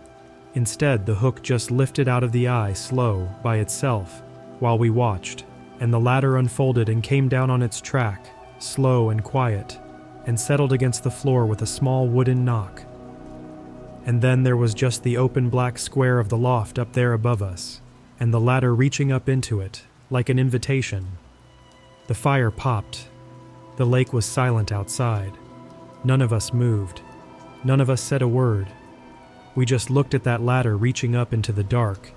Instead, the hook just lifted out of the eye slow, by itself, while we watched, and the ladder unfolded and came down on its track, slow and quiet, and settled against the floor with a small wooden knock. And then there was just the open black square of the loft up there above us, and the ladder reaching up into it, like an invitation. The fire popped. The lake was silent outside. None of us moved. None of us said a word. We just looked at that ladder reaching up into the dark,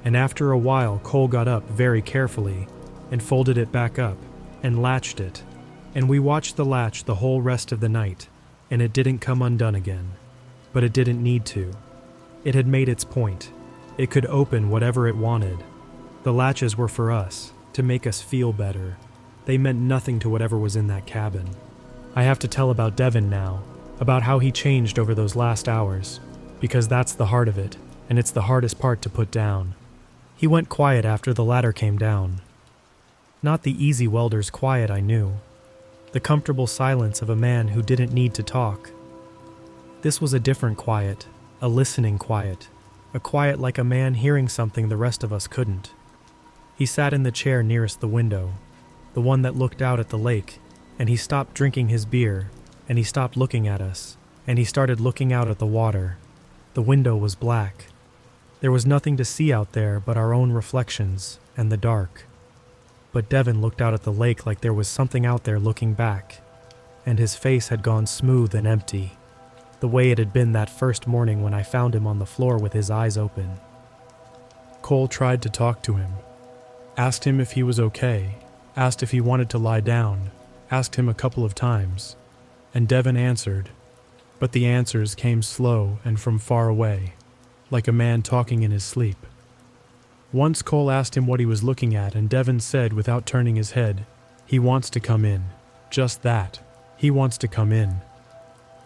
and after a while Cole got up very carefully and folded it back up and latched it, and we watched the latch the whole rest of the night, and it didn't come undone again. But it didn't need to. It had made its point. It could open whatever it wanted. The latches were for us, to make us feel better. They meant nothing to whatever was in that cabin. I have to tell about Devin now, about how he changed over those last hours, because that's the heart of it, and it's the hardest part to put down. He went quiet after the ladder came down. Not the easy welder's quiet I knew. The comfortable silence of a man who didn't need to talk. This was a different quiet, a listening quiet, a quiet like a man hearing something the rest of us couldn't. He sat in the chair nearest the window, the one that looked out at the lake, and he stopped drinking his beer, and he stopped looking at us, and he started looking out at the water. The window was black. There was nothing to see out there but our own reflections and the dark. But Devin looked out at the lake like there was something out there looking back, and his face had gone smooth and empty, the way it had been that first morning when I found him on the floor with his eyes open. Cole tried to talk to him, asked him if he was okay, asked if he wanted to lie down, asked him a couple of times, and Devin answered, but the answers came slow and from far away, like a man talking in his sleep. Once Cole asked him what he was looking at, and Devin said without turning his head, "He wants to come in. Just that. He wants to come in."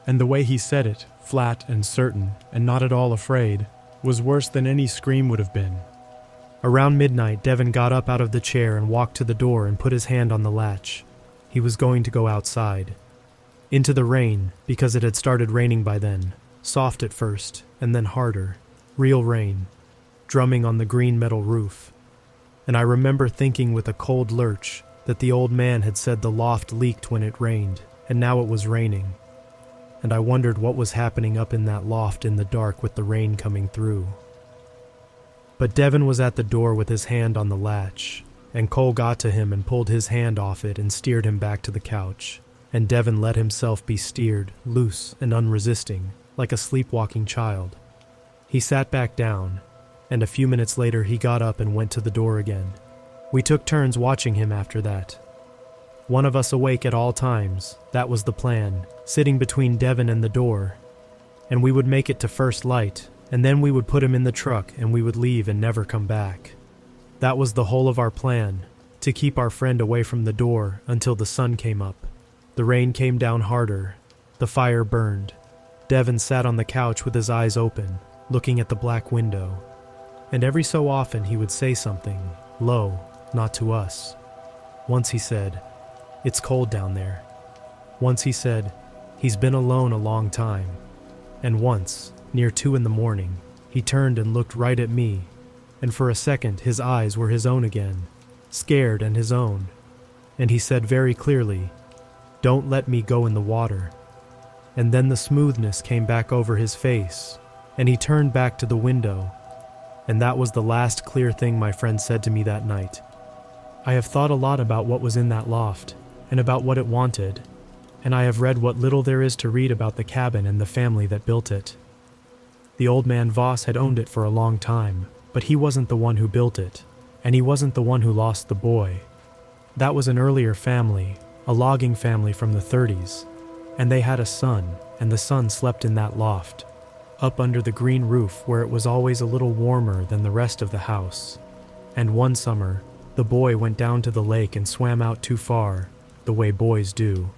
And the way he said it, flat and certain, and not at all afraid, was worse than any scream would have been. Around midnight, Devin got up out of the chair and walked to the door and put his hand on the latch. He was going to go outside. Into the rain, because it had started raining by then, soft at first, and then harder, real rain, drumming on the green metal roof. And I remember thinking with a cold lurch that the old man had said the loft leaked when it rained, and now it was raining. And I wondered what was happening up in that loft in the dark with the rain coming through. But Devin was at the door with his hand on the latch, and Cole got to him and pulled his hand off it and steered him back to the couch, and Devin let himself be steered, loose and unresisting, like a sleepwalking child. He sat back down, and a few minutes later he got up and went to the door again. We took turns watching him after that. One of us awake at all times, that was the plan, sitting between Devin and the door. And we would make it to first light, and then we would put him in the truck and we would leave and never come back. That was the whole of our plan, to keep our friend away from the door until the sun came up. The rain came down harder. The fire burned. Devin sat on the couch with his eyes open, looking at the black window. And every so often he would say something, low, not to us. Once he said, "It's cold down there." Once he said, "He's been alone a long time." And once, near 2 a.m, he turned and looked right at me, and for a second his eyes were his own again, scared and his own. And he said very clearly, "Don't let me go in the water." And then the smoothness came back over his face, and he turned back to the window. And that was the last clear thing my friend said to me that night. I have thought a lot about what was in that loft, and about what it wanted, and I have read what little there is to read about the cabin and the family that built it. The old man Voss had owned it for a long time, but he wasn't the one who built it, and he wasn't the one who lost the boy. That was an earlier family, a logging family from the 30s, and they had a son, and the son slept in that loft, up under the green roof where it was always a little warmer than the rest of the house. And one summer, the boy went down to the lake and swam out too far, the way boys do,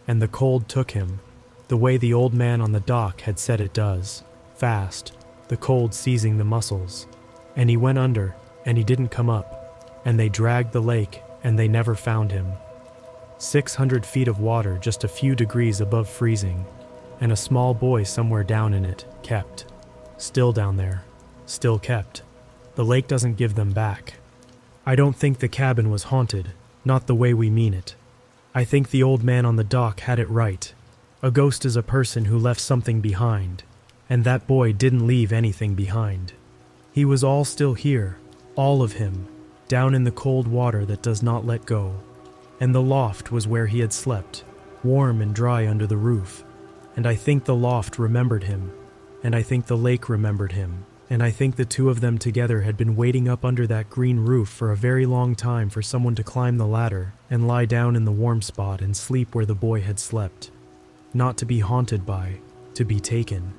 and the cold took him, the way the old man on the dock had said it does, fast, the cold seizing the muscles. And he went under, and he didn't come up, and they dragged the lake, and they never found him. 600 feet of water just a few degrees above freezing, and a small boy somewhere down in it, kept. Still down there, still kept. The lake doesn't give them back. I don't think the cabin was haunted, not the way we mean it. I think the old man on the dock had it right. A ghost is a person who left something behind, And that boy didn't leave anything behind. He was all still here, all of him, down in the cold water that does not let go. And the loft was where he had slept, warm and dry under the roof. And I think the loft remembered him, and I think the lake remembered him, and I think the two of them together had been waiting up under that green roof for a very long time for someone to climb the ladder and lie down in the warm spot and sleep where the boy had slept. Not to be haunted by, to be taken.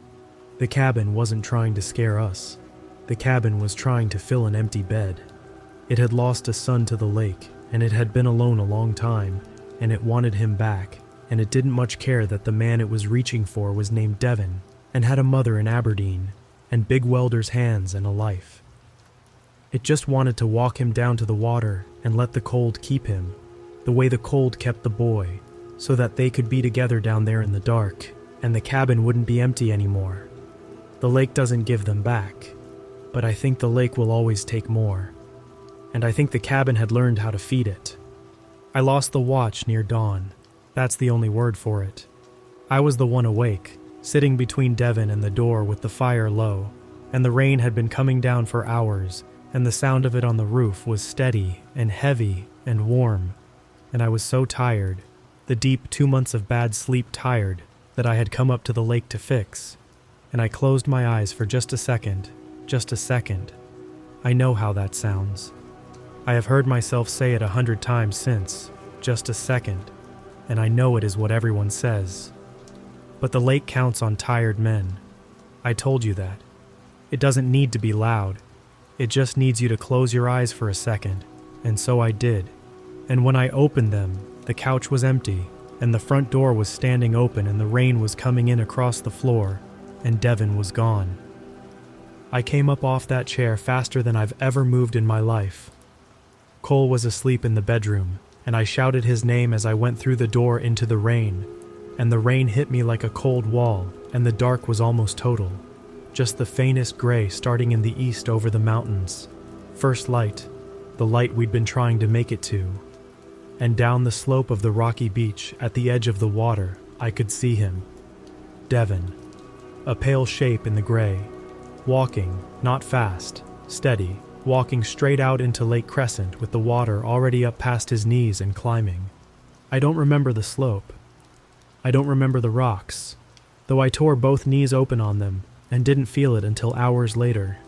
The cabin wasn't trying to scare us. The cabin was trying to fill an empty bed. It had lost a son to the lake, and it had been alone a long time, and it wanted him back, and it didn't much care that the man it was reaching for was named Devon, and had a mother in Aberdeen, and big welder's hands and a life. It just wanted to walk him down to the water and let the cold keep him, the way the cold kept the boy, so that they could be together down there in the dark, and the cabin wouldn't be empty anymore. The lake doesn't give them back, but I think the lake will always take more. And I think the cabin had learned how to feed it. I lost the watch near dawn. That's the only word for it. I was the one awake, sitting between Devon and the door with the fire low, and the rain had been coming down for hours, and the sound of it on the roof was steady and heavy and warm, and I was so tired, the deep 2 months of bad sleep tired, that I had come up to the lake to fix, and I closed my eyes for just a second. I know how that sounds. I have heard myself say it 100 times since, just a second, and I know it is what everyone says. But the lake counts on tired men. I told you that. It doesn't need to be loud. It just needs you to close your eyes for a second, and so I did. And when I opened them, the couch was empty, and the front door was standing open, and the rain was coming in across the floor, and Devon was gone. I came up off that chair faster than I've ever moved in my life. Cole was asleep in the bedroom, and I shouted his name as I went through the door into the rain, and the rain hit me like a cold wall, and the dark was almost total. Just the faintest gray starting in the east over the mountains. First light, the light we'd been trying to make it to. And down the slope of the rocky beach, at the edge of the water, I could see him. Devon, a pale shape in the gray, walking, not fast, steady, walking straight out into Lake Crescent with the water already up past his knees and climbing. I don't remember the slope. I don't remember the rocks, though I tore both knees open on them and didn't feel it until hours later.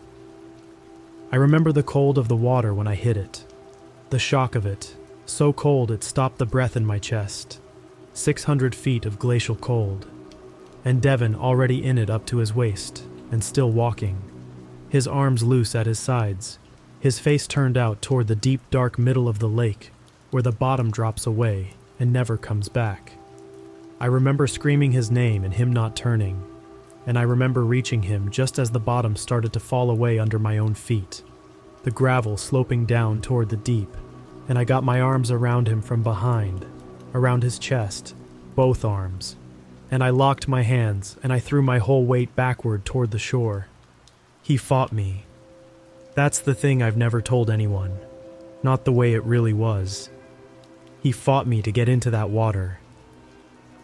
I remember the cold of the water when I hit it, the shock of it, so cold it stopped the breath in my chest, 600 feet of glacial cold, and Devon already in it up to his waist, and still walking, his arms loose at his sides, his face turned out toward the deep dark middle of the lake, where the bottom drops away and never comes back. I remember screaming his name and him not turning, and I remember reaching him just as the bottom started to fall away under my own feet, the gravel sloping down toward the deep, and I got my arms around him from behind, around his chest, both arms, and I locked my hands and I threw my whole weight backward toward the shore. He fought me. That's the thing I've never told anyone, not the way it really was. He fought me to get into that water.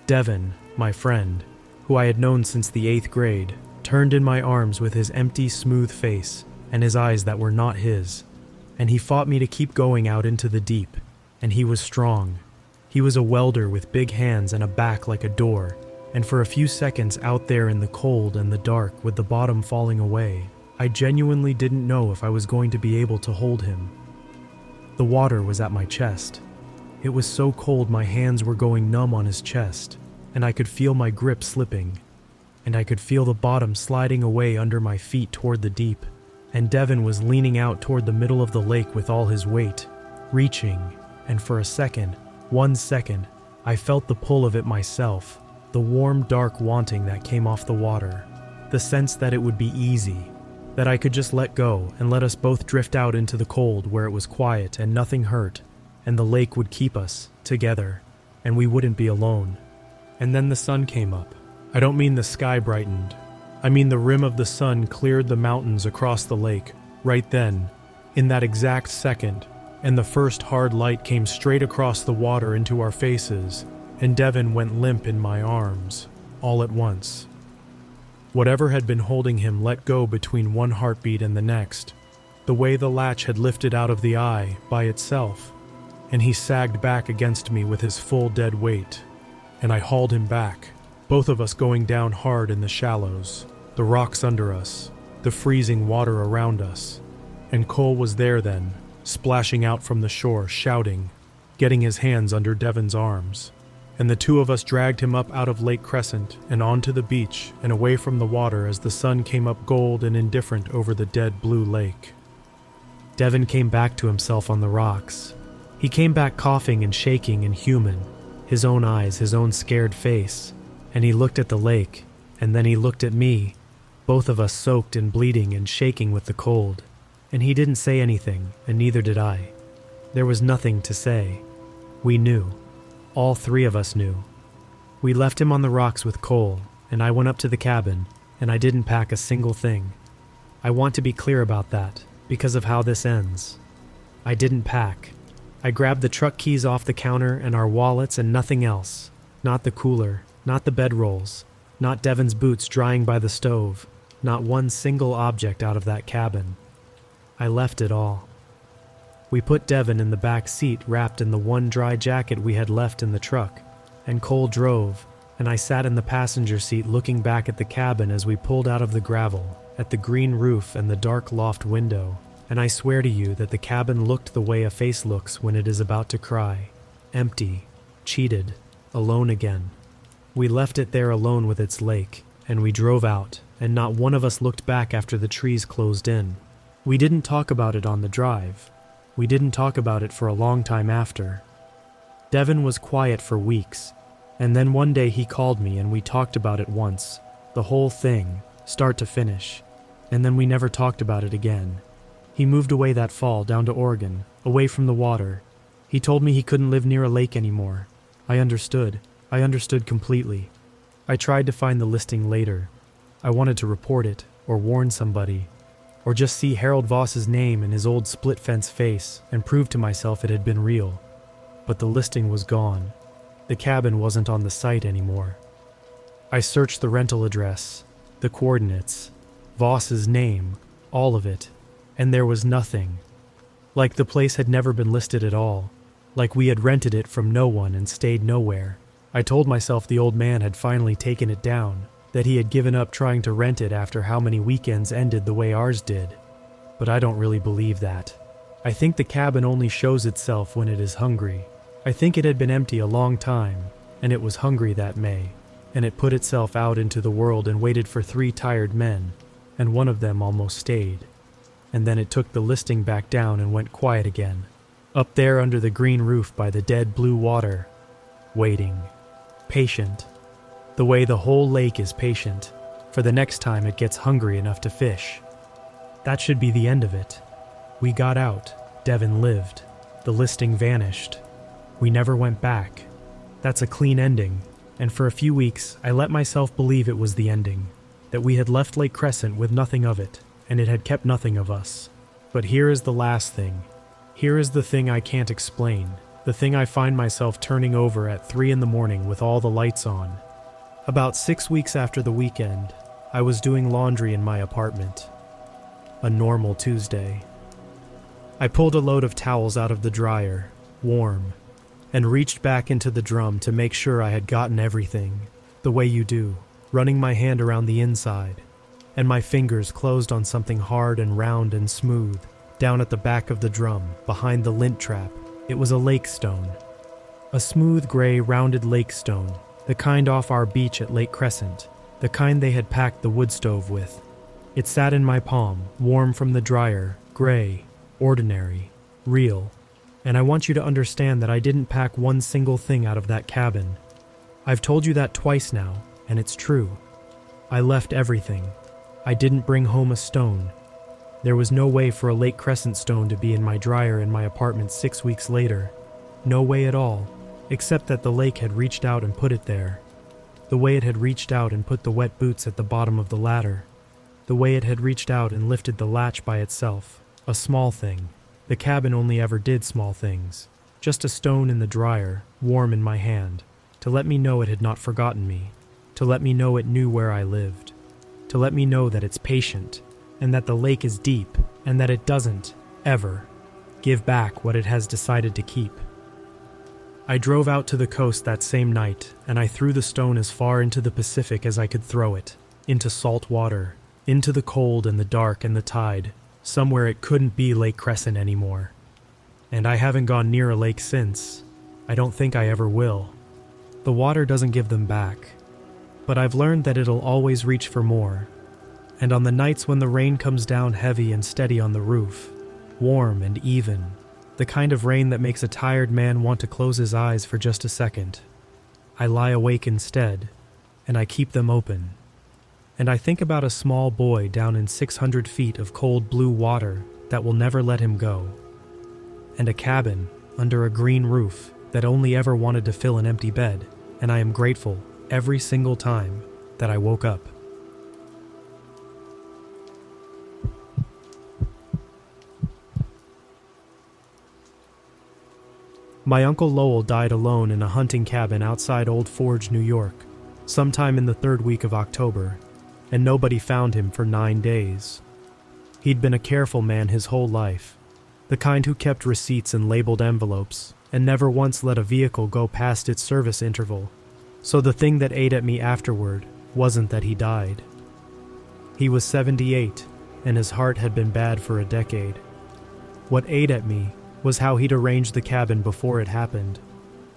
Devon, my friend, who I had known since the 8th grade, turned in my arms with his empty, smooth face and his eyes that were not his, and he fought me to keep going out into the deep, and he was strong. He was a welder with big hands and a back like a door, and for a few seconds out there in the cold and the dark with the bottom falling away, I genuinely didn't know if I was going to be able to hold him. The water was at my chest. It was so cold my hands were going numb on his chest, and I could feel my grip slipping, and I could feel the bottom sliding away under my feet toward the deep, and Devon was leaning out toward the middle of the lake with all his weight, reaching, and for a second, 1 second, I felt the pull of it myself, the warm, dark wanting that came off the water, the sense that it would be easy, that I could just let go and let us both drift out into the cold where it was quiet and nothing hurt, and the lake would keep us together, and we wouldn't be alone. And then the sun came up. I don't mean the sky brightened. I mean the rim of the sun cleared the mountains across the lake, right then, in that exact second, and the first hard light came straight across the water into our faces, and Devon went limp in my arms, all at once. Whatever had been holding him let go between one heartbeat and the next, the way the latch had lifted out of the eye by itself, and he sagged back against me with his full dead weight, and I hauled him back, both of us going down hard in the shallows, the rocks under us, the freezing water around us, and Cole was there then, splashing out from the shore, shouting, getting his hands under Devon's arms, and the two of us dragged him up out of Lake Crescent and onto the beach and away from the water as the sun came up gold and indifferent over the dead blue lake. Devon came back to himself on the rocks. He came back coughing and shaking and human, his own eyes, his own scared face, and he looked at the lake, and then he looked at me, both of us soaked and bleeding and shaking with the cold, and he didn't say anything, and neither did I. There was nothing to say. We knew. All three of us knew. We left him on the rocks with Cole, and I went up to the cabin, and I didn't pack a single thing. I want to be clear about that, because of how this ends. I didn't pack. I grabbed the truck keys off the counter and our wallets and nothing else. Not the cooler, not the bedrolls, not Devon's boots drying by the stove, not one single object out of that cabin. I left it all. We put Devon in the back seat wrapped in the one dry jacket we had left in the truck, and Cole drove, and I sat in the passenger seat looking back at the cabin as we pulled out of the gravel, at the green roof and the dark loft window, and I swear to you that the cabin looked the way a face looks when it is about to cry, empty, cheated, alone again. We left it there alone with its lake, and we drove out, and not one of us looked back after the trees closed in. We didn't talk about it on the drive. We didn't talk about it for a long time after. Devon was quiet for weeks, and then one day he called me and we talked about it once, the whole thing, start to finish, and then we never talked about it again. He moved away that fall down to Oregon, away from the water. He told me he couldn't live near a lake anymore. I understood. I understood completely. I tried to find the listing later. I wanted to report it, or warn somebody, or just see Harold Voss's name and his old split fence face and prove to myself it had been real. But the listing was gone. The cabin wasn't on the site anymore. I searched the rental address, the coordinates, Voss's name, all of it, and there was nothing. Like the place had never been listed at all, like we had rented it from no one and stayed nowhere. I told myself the old man had finally taken it down, that he had given up trying to rent it after how many weekends ended the way ours did. But I don't really believe that. I think the cabin only shows itself when it is hungry. I think it had been empty a long time, and it was hungry that May, and it put itself out into the world and waited for 3 tired men, and one of them almost stayed. And then it took the listing back down and went quiet again, up there under the green roof by the dead blue water, waiting, patient. The way the whole lake is patient, for the next time it gets hungry enough to fish. That should be the end of it. We got out, Devon lived, the listing vanished. We never went back. That's a clean ending, and for a few weeks I let myself believe it was the ending, that we had left Lake Crescent with nothing of it, and it had kept nothing of us. But here is the last thing. Here is the thing I can't explain, the thing I find myself turning over at 3 a.m. with all the lights on. About 6 weeks after the weekend, I was doing laundry in my apartment. A normal Tuesday. I pulled a load of towels out of the dryer, warm, and reached back into the drum to make sure I had gotten everything, the way you do, running my hand around the inside, and my fingers closed on something hard and round and smooth, down at the back of the drum, behind the lint trap. It was a lake stone. A smooth gray rounded lake stone, the kind off our beach at Lake Crescent, the kind they had packed the wood stove with. It sat in my palm, warm from the dryer, gray, ordinary, real, and I want you to understand that I didn't pack one single thing out of that cabin. I've told you that twice now, and it's true. I left everything. I didn't bring home a stone. There was no way for a Lake Crescent stone to be in my dryer in my apartment 6 weeks later. No way at all. Except that the lake had reached out and put it there. The way it had reached out and put the wet boots at the bottom of the ladder. The way it had reached out and lifted the latch by itself. A small thing. The cabin only ever did small things. Just a stone in the dryer, warm in my hand, to let me know it had not forgotten me, to let me know it knew where I lived. to let me know that it's patient, and that the lake is deep, and that it doesn't, ever, give back what it has decided to keep. I drove out to the coast that same night, and I threw the stone as far into the Pacific as I could throw it, into salt water, into the cold and the dark and the tide, somewhere it couldn't be Lake Crescent anymore. And I haven't gone near a lake since. I don't think I ever will. The water doesn't give them back, but I've learned that it'll always reach for more. And on the nights when the rain comes down heavy and steady on the roof, warm and even, the kind of rain that makes a tired man want to close his eyes for just a second, I lie awake instead, and I keep them open. And I think about a small boy down in 600 feet of cold blue water that will never let him go, and a cabin under a green roof that only ever wanted to fill an empty bed, and I am grateful every single time that I woke up. My Uncle Lowell died alone in a hunting cabin outside Old Forge, New York, sometime in the third week of October, and nobody found him for 9 days. He'd been a careful man his whole life, the kind who kept receipts in labeled envelopes, and never once let a vehicle go past its service interval, so the thing that ate at me afterward wasn't that he died. He was 78, and his heart had been bad for a decade. What ate at me was how he'd arranged the cabin before it happened,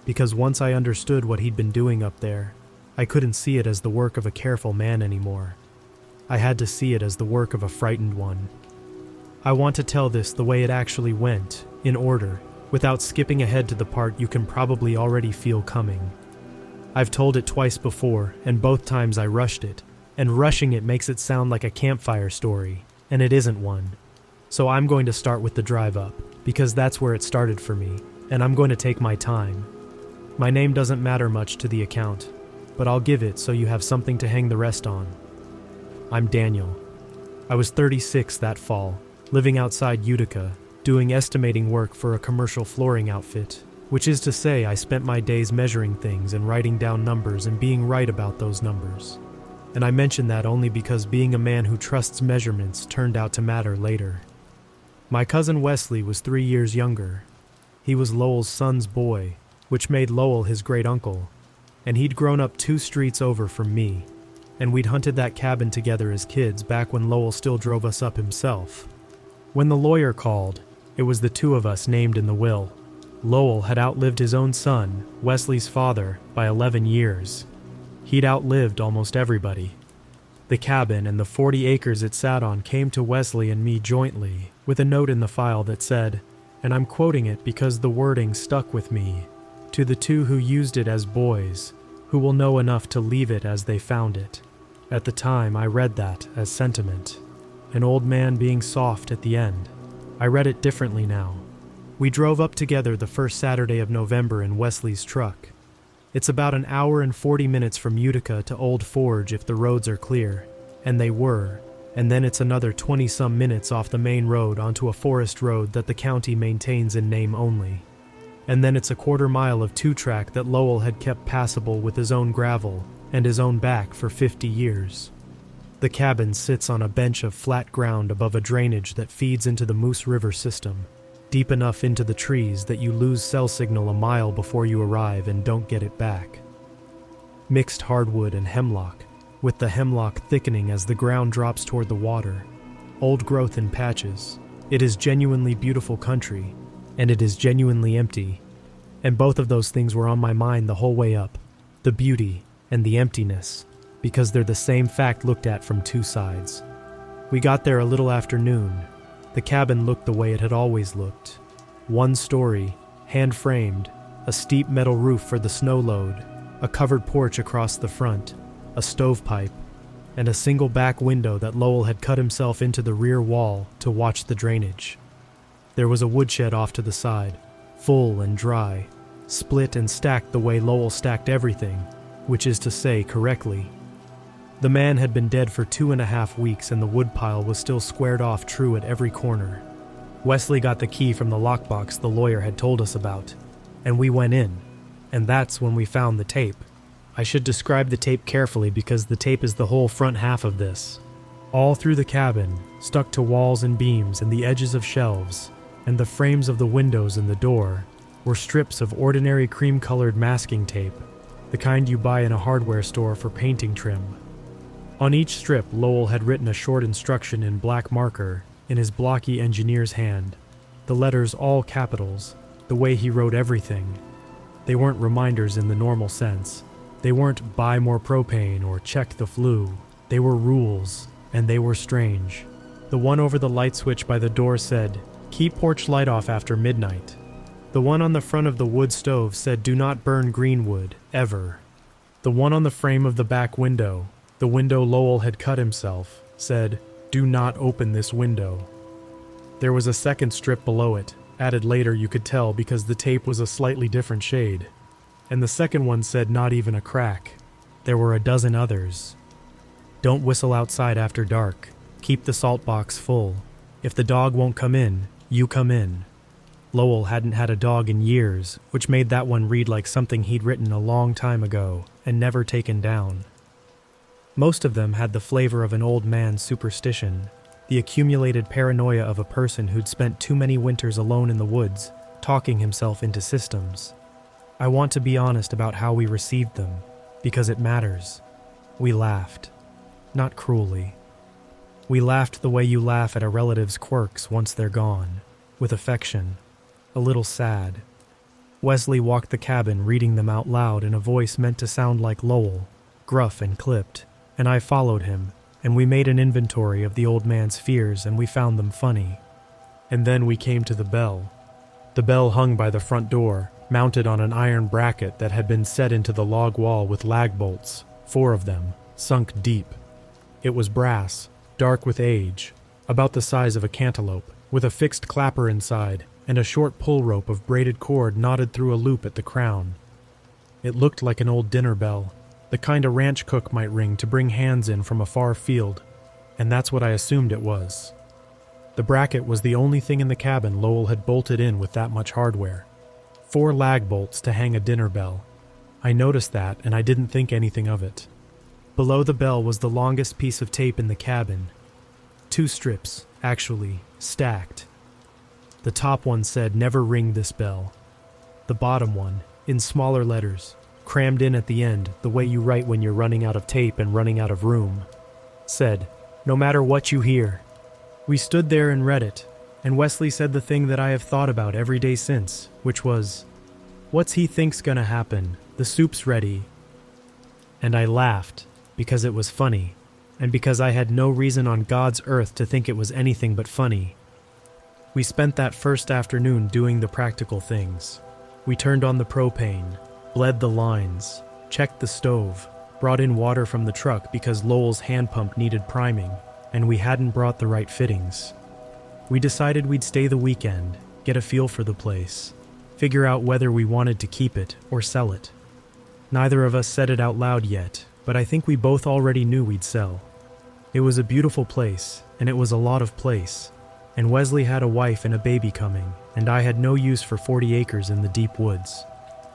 because once I understood what he'd been doing up there, I couldn't see it as the work of a careful man anymore. I had to see it as the work of a frightened one. I want to tell this the way it actually went, in order, without skipping ahead to the part you can probably already feel coming. I've told it twice before, and both times I rushed it, and rushing it makes it sound like a campfire story, and it isn't one. So I'm going to start with the drive up, because that's where it started for me, and I'm going to take my time. My name doesn't matter much to the account, but I'll give it so you have something to hang the rest on. I'm Daniel. I was 36 that fall, living outside Utica, doing estimating work for a commercial flooring outfit, which is to say I spent my days measuring things and writing down numbers and being right about those numbers. And I mention that only because being a man who trusts measurements turned out to matter later. My cousin Wesley was 3 years younger. He was Lowell's son's boy, which made Lowell his great uncle, and he'd grown up 2 streets over from me, and we'd hunted that cabin together as kids back when Lowell still drove us up himself. When the lawyer called, it was the 2 of us named in the will. Lowell had outlived his own son, Wesley's father, by 11 years. He'd outlived almost everybody. The cabin and the 40 acres it sat on came to Wesley and me jointly, with a note in the file that said, and I'm quoting it because the wording stuck with me, to the 2 who used it as boys, who will know enough to leave it as they found it. At the time, I read that as sentiment, an old man being soft at the end. I read it differently now. We drove up together the first Saturday of November in Wesley's truck. It's about an hour and 40 minutes from Utica to Old Forge if the roads are clear, and they were, and then it's another 20-some minutes off the main road onto a forest road that the county maintains in name only. And then it's a quarter-mile of 2-track that Lowell had kept passable with his own gravel and his own back for 50 years. The cabin sits on a bench of flat ground above a drainage that feeds into the Moose River system, deep enough into the trees that you lose cell signal a mile before you arrive and don't get it back. Mixed hardwood and hemlock, with the hemlock thickening as the ground drops toward the water. Old growth in patches. It is genuinely beautiful country, and it is genuinely empty. And both of those things were on my mind the whole way up, the beauty and the emptiness, because they're the same fact looked at from 2 sides. We got there a little after noon. The cabin looked the way it had always looked. 1 story, hand-framed, a steep metal roof for the snow load, a covered porch across the front, a stovepipe, and a single back window that Lowell had cut himself into the rear wall to watch the drainage. There was a woodshed off to the side, full and dry, split and stacked the way Lowell stacked everything, which is to say correctly. The man had been dead for 2.5 weeks and the woodpile was still squared off true at every corner. Wesley got the key from the lockbox the lawyer had told us about, and we went in, and that's when we found the tape. I should describe the tape carefully because the tape is the whole front half of this. All through the cabin, stuck to walls and beams and the edges of shelves, and the frames of the windows and the door, were strips of ordinary cream-colored masking tape, the kind you buy in a hardware store for painting trim. On each strip, Lowell had written a short instruction in black marker in his blocky engineer's hand, the letters all capitals, the way he wrote everything. They weren't reminders in the normal sense. They weren't buy more propane or check the flu. They were rules, and they were strange. The one over the light switch by the door said, "Keep porch light off after midnight." The one on the front of the wood stove said, "Do not burn green wood, ever." The one on the frame of the back window, the window Lowell had cut himself, said, "Do not open this window." There was a second strip below it, added later you could tell because the tape was a slightly different shade. And the second one said, "Not even a crack." There were a dozen others. "Don't whistle outside after dark. Keep the salt box full. If the dog won't come in, you come in." Lowell hadn't had a dog in years, which made that one read like something he'd written a long time ago and never taken down. Most of them had the flavor of an old man's superstition, the accumulated paranoia of a person who'd spent too many winters alone in the woods, talking himself into systems. I want to be honest about how we received them, because it matters. We laughed. Not cruelly. We laughed the way you laugh at a relative's quirks once they're gone, with affection, a little sad. Wesley walked the cabin reading them out loud in a voice meant to sound like Lowell, gruff and clipped, and I followed him, and we made an inventory of the old man's fears and we found them funny. And then we came to the bell. The bell hung by the front door, mounted on an iron bracket that had been set into the log wall with lag bolts, 4 of them, sunk deep. It was brass, dark with age, about the size of a cantaloupe, with a fixed clapper inside, and a short pull rope of braided cord knotted through a loop at the crown. It looked like an old dinner bell, the kind a ranch cook might ring to bring hands in from a far field, and that's what I assumed it was. The bracket was the only thing in the cabin Lowell had bolted in with that much hardware. 4 lag bolts to hang a dinner bell. I noticed that, and I didn't think anything of it. Below the bell was the longest piece of tape in the cabin. 2 strips, actually, stacked. The top one said, "Never ring this bell." The bottom one, in smaller letters, crammed in at the end the way you write when you're running out of tape and running out of room, said, "No matter what you hear." We stood there and read it, and Wesley said the thing that I have thought about every day since, which was, "What's he think's gonna happen? The soup's ready." And I laughed, because it was funny, and because I had no reason on God's earth to think it was anything but funny. We spent that first afternoon doing the practical things. We turned on the propane, bled the lines, checked the stove, brought in water from the truck because Lowell's hand pump needed priming, and we hadn't brought the right fittings. We decided we'd stay the weekend, get a feel for the place, figure out whether we wanted to keep it or sell it. Neither of us said it out loud yet, but I think we both already knew we'd sell. It was a beautiful place, and it was a lot of place, and Wesley had a wife and a baby coming, and I had no use for 40 acres in the deep woods.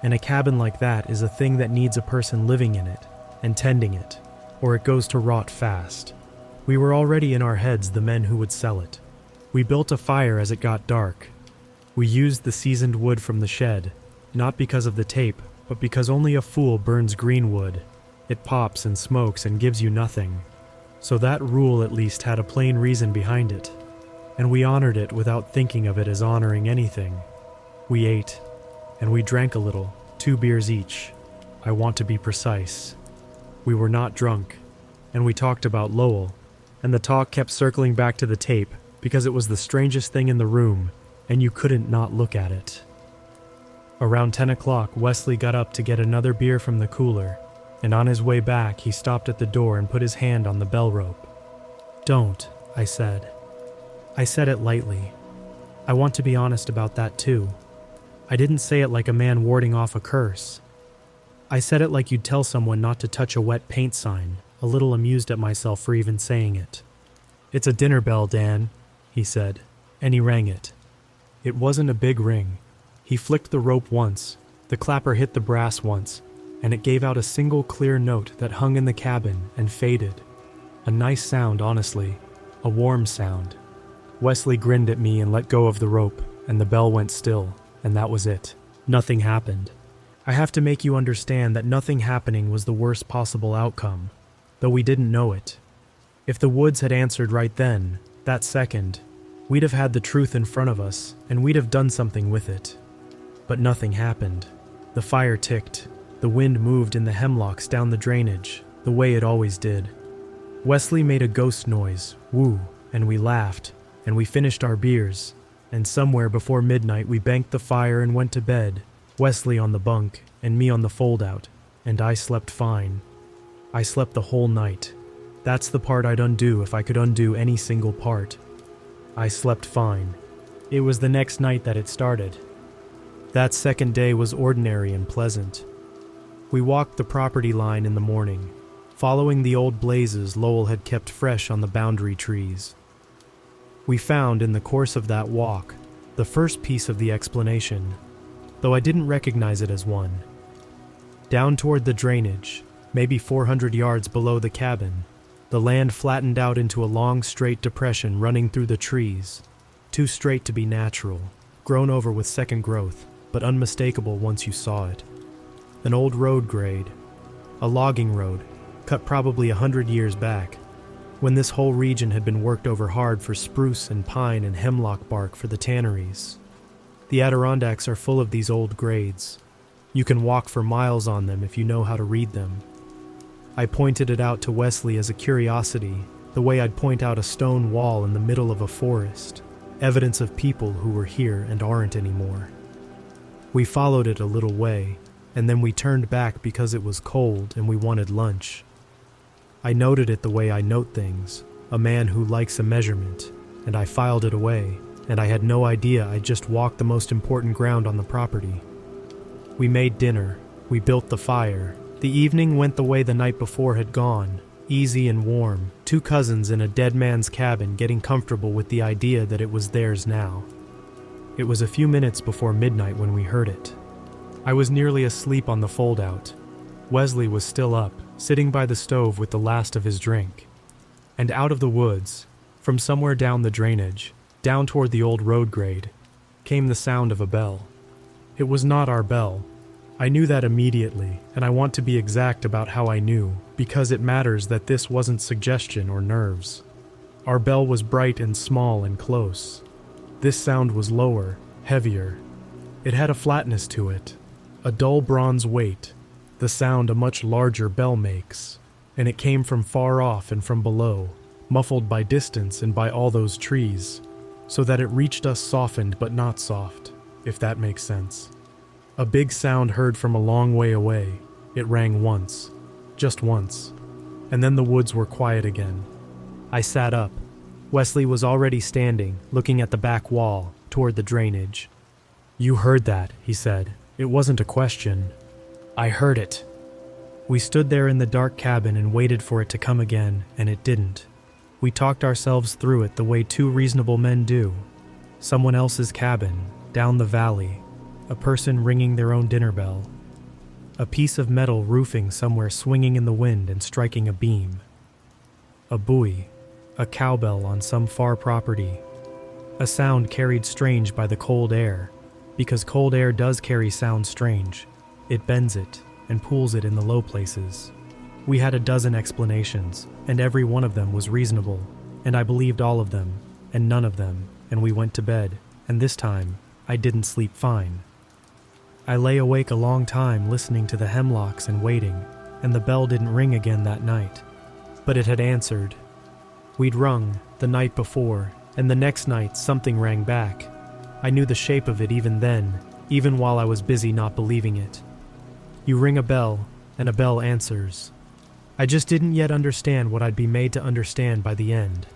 And a cabin like that is a thing that needs a person living in it and tending it, or it goes to rot fast. We were already in our heads the men who would sell it. We built a fire as it got dark. We used the seasoned wood from the shed, not because of the tape, but because only a fool burns green wood. It pops and smokes and gives you nothing. So that rule at least had a plain reason behind it, and we honored it without thinking of it as honoring anything. We ate, and we drank a little, 2 beers each. I want to be precise. We were not drunk, and we talked about Lowell, and the talk kept circling back to the tape because it was the strangest thing in the room, and you couldn't not look at it. Around 10 o'clock, Wesley got up to get another beer from the cooler, and on his way back, he stopped at the door and put his hand on the bell rope. "Don't," I said. I said it lightly. I want to be honest about that too. I didn't say it like a man warding off a curse. I said it like you'd tell someone not to touch a wet paint sign, a little amused at myself for even saying it. "It's a dinner bell, Dan," he said, and he rang it. It wasn't a big ring. He flicked the rope once, the clapper hit the brass once, and it gave out a single clear note that hung in the cabin and faded. A nice sound, honestly. A warm sound. Wesley grinned at me and let go of the rope, and the bell went still, and that was it. Nothing happened. I have to make you understand that nothing happening was the worst possible outcome, though we didn't know it. If the woods had answered right then, that second, we'd have had the truth in front of us, and we'd have done something with it. But nothing happened. The fire ticked. The wind moved in the hemlocks down the drainage, the way it always did. Wesley made a ghost noise, woo, and we laughed, and we finished our beers, and somewhere before midnight we banked the fire and went to bed, Wesley on the bunk, and me on the fold-out, and I slept fine. I slept the whole night. That's the part I'd undo if I could undo any single part. I slept fine. It was the next night that it started. That second day was ordinary and pleasant. We walked the property line in the morning, following the old blazes Lowell had kept fresh on the boundary trees. We found, in the course of that walk, the first piece of the explanation, though I didn't recognize it as one. Down toward the drainage, maybe 400 yards below the cabin, the land flattened out into a long, straight depression running through the trees, too straight to be natural, grown over with second growth, but unmistakable once you saw it. An old road grade, a logging road, cut probably 100 years back, when this whole region had been worked over hard for spruce and pine and hemlock bark for the tanneries. The Adirondacks are full of these old grades. You can walk for miles on them if you know how to read them. I pointed it out to Wesley as a curiosity, the way I'd point out a stone wall in the middle of a forest, evidence of people who were here and aren't anymore. We followed it a little way, and then we turned back because it was cold and we wanted lunch. I noted it the way I note things, a man who likes a measurement, and I filed it away, and I had no idea I'd just walked the most important ground on the property. We made dinner, we built the fire. The evening went the way the night before had gone, easy and warm, two cousins in a dead man's cabin getting comfortable with the idea that it was theirs now. It was a few minutes before midnight when we heard it. I was nearly asleep on the fold-out. Wesley was still up, sitting by the stove with the last of his drink. And out of the woods, from somewhere down the drainage, down toward the old road grade, came the sound of a bell. It was not our bell. I knew that immediately, and I want to be exact about how I knew, because it matters that this wasn't suggestion or nerves. Our bell was bright and small and close. This sound was lower, heavier. It had a flatness to it, a dull bronze weight, the sound a much larger bell makes, and it came from far off and from below, muffled by distance and by all those trees, so that it reached us softened but not soft, if that makes sense. A big sound heard from a long way away. It rang once, just once, and then the woods were quiet again. I sat up. Wesley was already standing, looking at the back wall, toward the drainage. "You heard that," he said. "It wasn't a question." "I heard it." We stood there in the dark cabin and waited for it to come again, and it didn't. We talked ourselves through it the way two reasonable men do. Someone else's cabin, down the valley, a person ringing their own dinner bell, a piece of metal roofing somewhere swinging in the wind and striking a beam, a buoy, a cowbell on some far property, a sound carried strange by the cold air, because cold air does carry sound strange. It bends it and pulls it in the low places. We had a dozen explanations, and every one of them was reasonable, and I believed all of them, and none of them, and we went to bed, and this time, I didn't sleep fine. I lay awake a long time listening to the hemlocks and waiting, and the bell didn't ring again that night, but it had answered. We'd rung the night before, and the next night something rang back. I knew the shape of it even then, even while I was busy not believing it. You ring a bell, and a bell answers. I just didn't yet understand what I'd be made to understand by the end,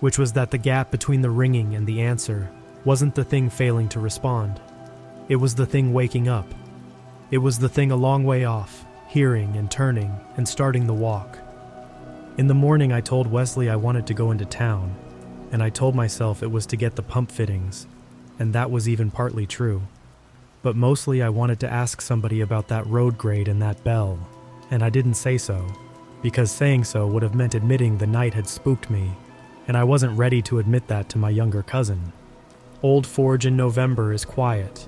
which was that the gap between the ringing and the answer wasn't the thing failing to respond. It was the thing waking up. It was the thing a long way off, hearing and turning and starting the walk. In the morning I told Wesley I wanted to go into town, and I told myself it was to get the pump fittings, and that was even partly true. but mostly I wanted to ask somebody about that road grade and that bell, and I didn't say so, because saying so would have meant admitting the night had spooked me, and I wasn't ready to admit that to my younger cousin. Old Forge in November is quiet.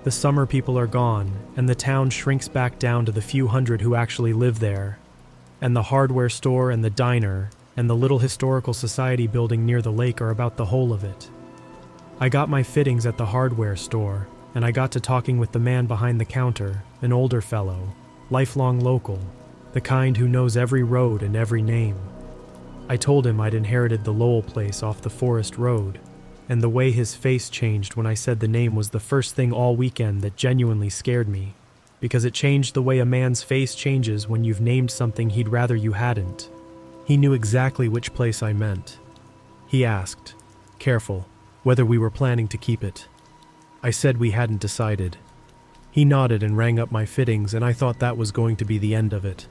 The summer people are gone, and the town shrinks back down to the few hundred who actually live there, and the hardware store and the diner and the little historical society building near the lake are about the whole of it. I got my fittings at the hardware store, and I got to talking with the man behind the counter, an older fellow, lifelong local, the kind who knows every road and every name. I told him I'd inherited the Lowell place off the Forest Road, and the way his face changed when I said the name was the first thing all weekend that genuinely scared me, because it changed the way a man's face changes when you've named something he'd rather you hadn't. He knew exactly which place I meant. He asked, careful, whether we were planning to keep it. I said we hadn't decided. He nodded and rang up my fittings, and I thought that was going to be the end of it.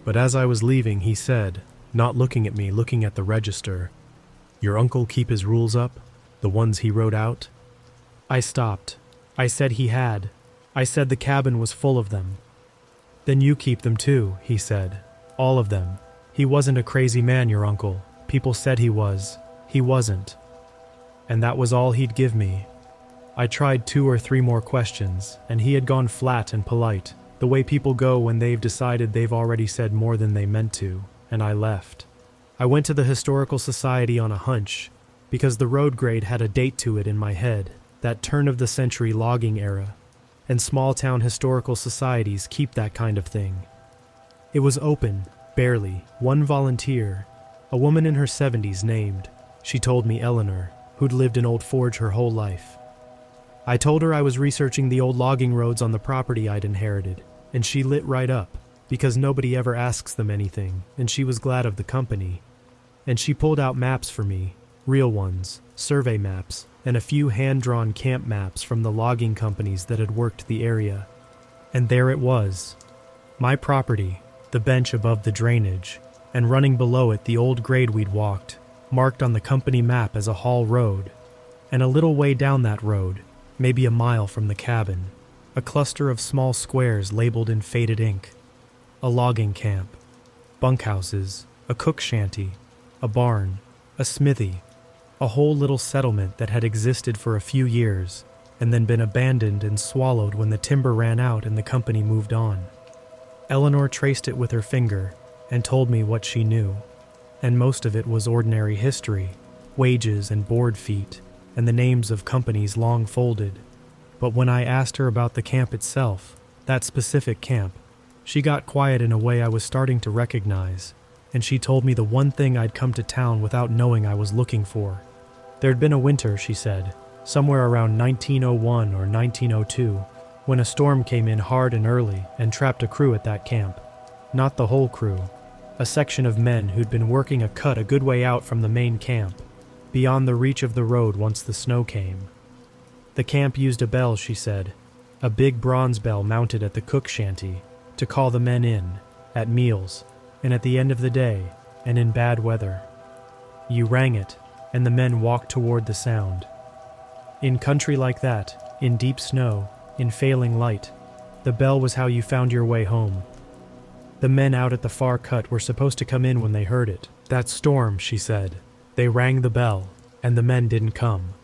But as I was leaving, he said, not looking at me, looking at the register, "Your uncle keep his rules up? The ones he wrote out?" I stopped. I said he had. I said the cabin was full of them. "Then you keep them too," he said. "All of them. He wasn't a crazy man, your uncle. People said he was. He wasn't." And that was all he'd give me. I tried 2 or 3 more questions, and he had gone flat and polite, the way people go when they've decided they've already said more than they meant to, and I left. I went to the Historical Society on a hunch, because the road grade had a date to it in my head, that turn-of-the-century logging era, and small-town historical societies keep that kind of thing. It was open, barely, 1 volunteer, a woman in her 70s named, she told me Eleanor, who'd lived in Old Forge her whole life. I told her I was researching the old logging roads on the property I'd inherited, and she lit right up, because nobody ever asks them anything, and she was glad of the company. And she pulled out maps for me, real ones, survey maps, and a few hand-drawn camp maps from the logging companies that had worked the area. And there it was. My property, the bench above the drainage, and running below it the old grade we'd walked, marked on the company map as a haul road. And a little way down that road, maybe a mile from the cabin, a cluster of small squares labeled in faded ink. A logging camp, bunkhouses, a cook shanty, a barn, a smithy, a whole little settlement that had existed for a few years and then been abandoned and swallowed when the timber ran out and the company moved on. Eleanor traced it with her finger and told me what she knew, and most of it was ordinary history, wages and board feet, and the names of companies long folded. But when I asked her about the camp itself, that specific camp, she got quiet in a way I was starting to recognize, and she told me the one thing I'd come to town without knowing I was looking for. There'd been a winter, she said, somewhere around 1901 or 1902, when a storm came in hard and early and trapped a crew at that camp. Not the whole crew, a section of men who'd been working a cut a good way out from the main camp, beyond the reach of the road once the snow came. The camp used a bell, she said, a big bronze bell mounted at the cook shanty, to call the men in, at meals, and at the end of the day, and in bad weather. You rang it, and the men walked toward the sound. In country like that, in deep snow, in failing light, the bell was how you found your way home. The men out at the far cut were supposed to come in when they heard it. That storm, she said. They rang the bell, and the men didn't come.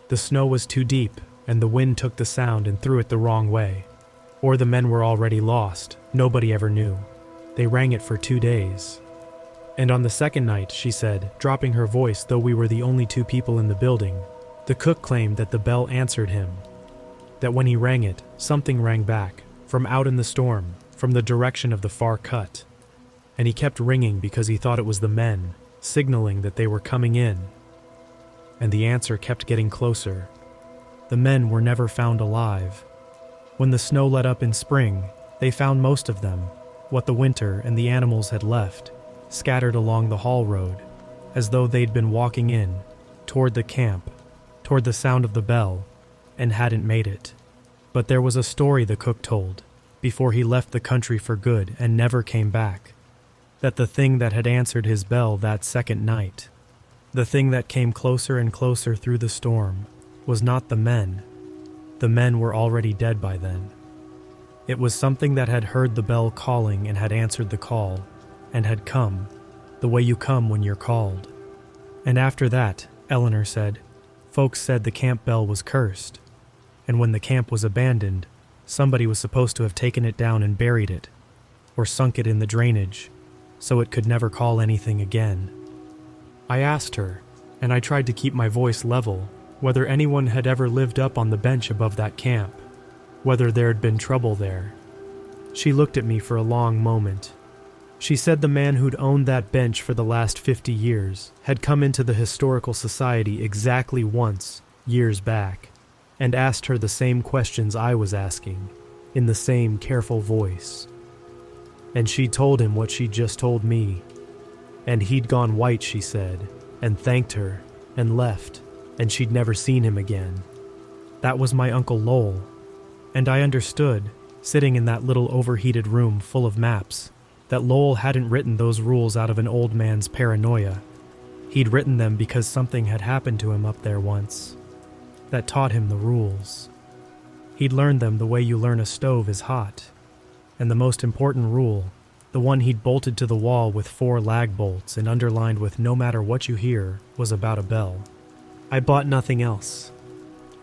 The snow was too deep, and the wind took the sound and threw it the wrong way. Or the men were already lost. Nobody ever knew. They rang it for 2 days. And on the second night, she said, dropping her voice though we were the only 2 people in the building, the cook claimed that the bell answered him. That when he rang it, something rang back, from out in the storm, from the direction of the far cut. And he kept ringing because he thought it was the men, signaling that they were coming in. And the answer kept getting closer. The men were never found alive. When the snow let up in spring, they found most of them, what the winter and the animals had left, scattered along the haul road, as though they'd been walking in, toward the camp, toward the sound of the bell, and hadn't made it. But there was a story the cook told, before he left the country for good and never came back, that the thing that had answered his bell that second night, the thing that came closer and closer through the storm, was not the men, The men were already dead by then. It was something that had heard the bell calling and had answered the call, and had come, the way you come when you're called. And after that, Eleanor said, folks said the camp bell was cursed, and when the camp was abandoned, somebody was supposed to have taken it down and buried it, or sunk it in the drainage, so it could never call anything again. I asked her, and I tried to keep my voice level, whether anyone had ever lived up on the bench above that camp, whether there had been trouble there. She looked at me for a long moment. She said the man who'd owned that bench for the last 50 years had come into the historical society exactly once, years back, and asked her the same questions I was asking, in the same careful voice. And she told him what she'd just told me. And he'd gone white, she said, and thanked her, and left, and she'd never seen him again. That was my Uncle Lowell. And I understood, sitting in that little overheated room full of maps, that Lowell hadn't written those rules out of an old man's paranoia. He'd written them because something had happened to him up there once that taught him the rules. He'd learned them the way you learn a stove is hot. And the most important rule, the one he'd bolted to the wall with 4 lag bolts and underlined with no matter what you hear, was about a bell. I bought nothing else.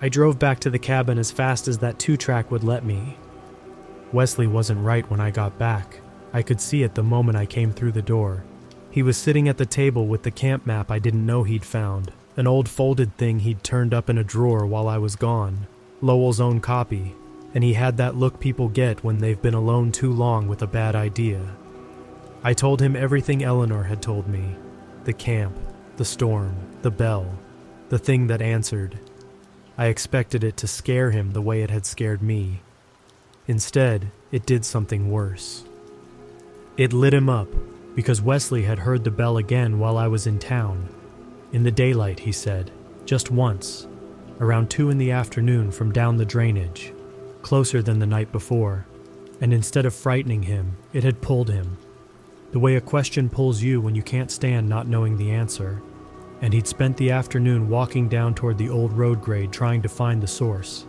I drove back to the cabin as fast as that 2-track would let me. Wesley wasn't right when I got back. I could see it the moment I came through the door. He was sitting at the table with the camp map I didn't know he'd found, an old folded thing he'd turned up in a drawer while I was gone, Lowell's own copy, and he had that look people get when they've been alone too long with a bad idea. I told him everything Eleanor had told me, the camp, the storm, the bell, the thing that answered. I expected it to scare him the way it had scared me. Instead, it did something worse. It lit him up, because Wesley had heard the bell again while I was in town. In the daylight, he said, just once, around 2 in the afternoon from down the drainage, closer than the night before, and instead of frightening him, it had pulled him, the way a question pulls you when you can't stand not knowing the answer. And he'd spent the afternoon walking down toward the old road grade trying to find the source.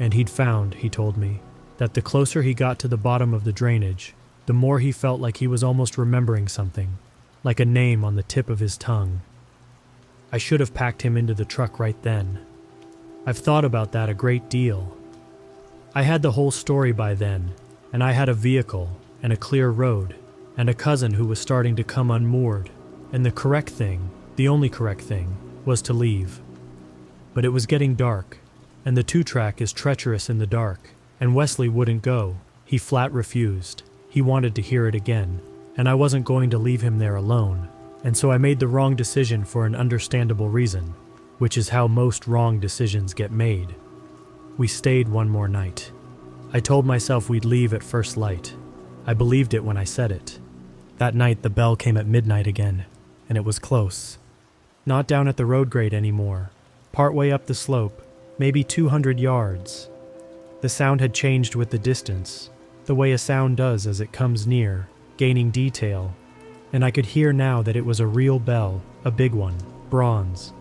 And he'd found, he told me, that the closer he got to the bottom of the drainage, the more he felt like he was almost remembering something, like a name on the tip of his tongue. I should have packed him into the truck right then. I've thought about that a great deal. I had the whole story by then, and I had a vehicle, and a clear road, and a cousin who was starting to come unmoored, and the correct thing, the only correct thing, was to leave. But it was getting dark, and the 2-track is treacherous in the dark, and Wesley wouldn't go. He flat refused. He wanted to hear it again, and I wasn't going to leave him there alone, and so I made the wrong decision for an understandable reason, which is how most wrong decisions get made. We stayed one more night. I told myself we'd leave at first light. I believed it when I said it. That night the bell came at midnight again, and it was close. Not down at the road grade anymore, partway up the slope, maybe 200 yards. The sound had changed with the distance, the way a sound does as it comes near, gaining detail, and I could hear now that it was a real bell, a big one, bronze,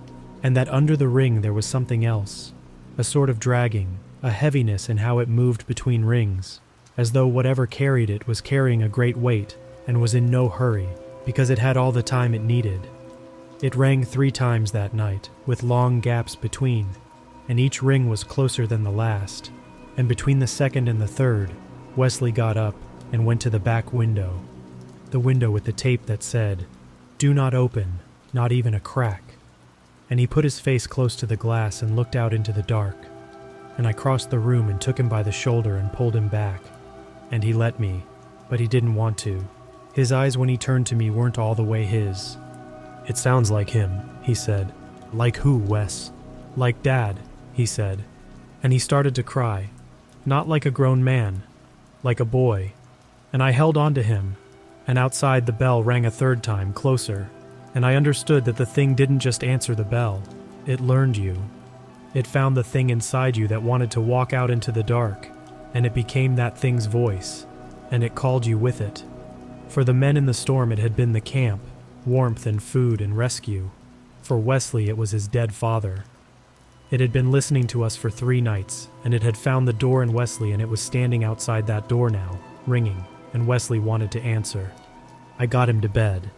and that under the ring there was something else, a sort of dragging, a heaviness in how it moved between rings, as though whatever carried it was carrying a great weight and was in no hurry, because it had all the time it needed. It rang 3 times that night, with long gaps between, and each ring was closer than the last, and between the second and the third, Wesley got up and went to the back window, the window with the tape that said, "Do not open, not even a crack." And he put his face close to the glass and looked out into the dark, and I crossed the room and took him by the shoulder and pulled him back, and he let me, but he didn't want to. His eyes when he turned to me weren't all the way his. "It sounds like him," he said. "Like who, Wes?" "Like Dad," he said, and he started to cry, not like a grown man, like a boy, and I held on to him, and outside the bell rang a 3rd time, closer, and I understood that the thing didn't just answer the bell, it learned you. It found the thing inside you that wanted to walk out into the dark, and it became that thing's voice, and it called you with it. For the men in the storm it had been the camp, warmth and food and rescue. For Wesley it was his dead father. It had been listening to us for 3 nights, and it had found the door in Wesley, and it was standing outside that door now, ringing, and Wesley wanted to answer. I got him to bed.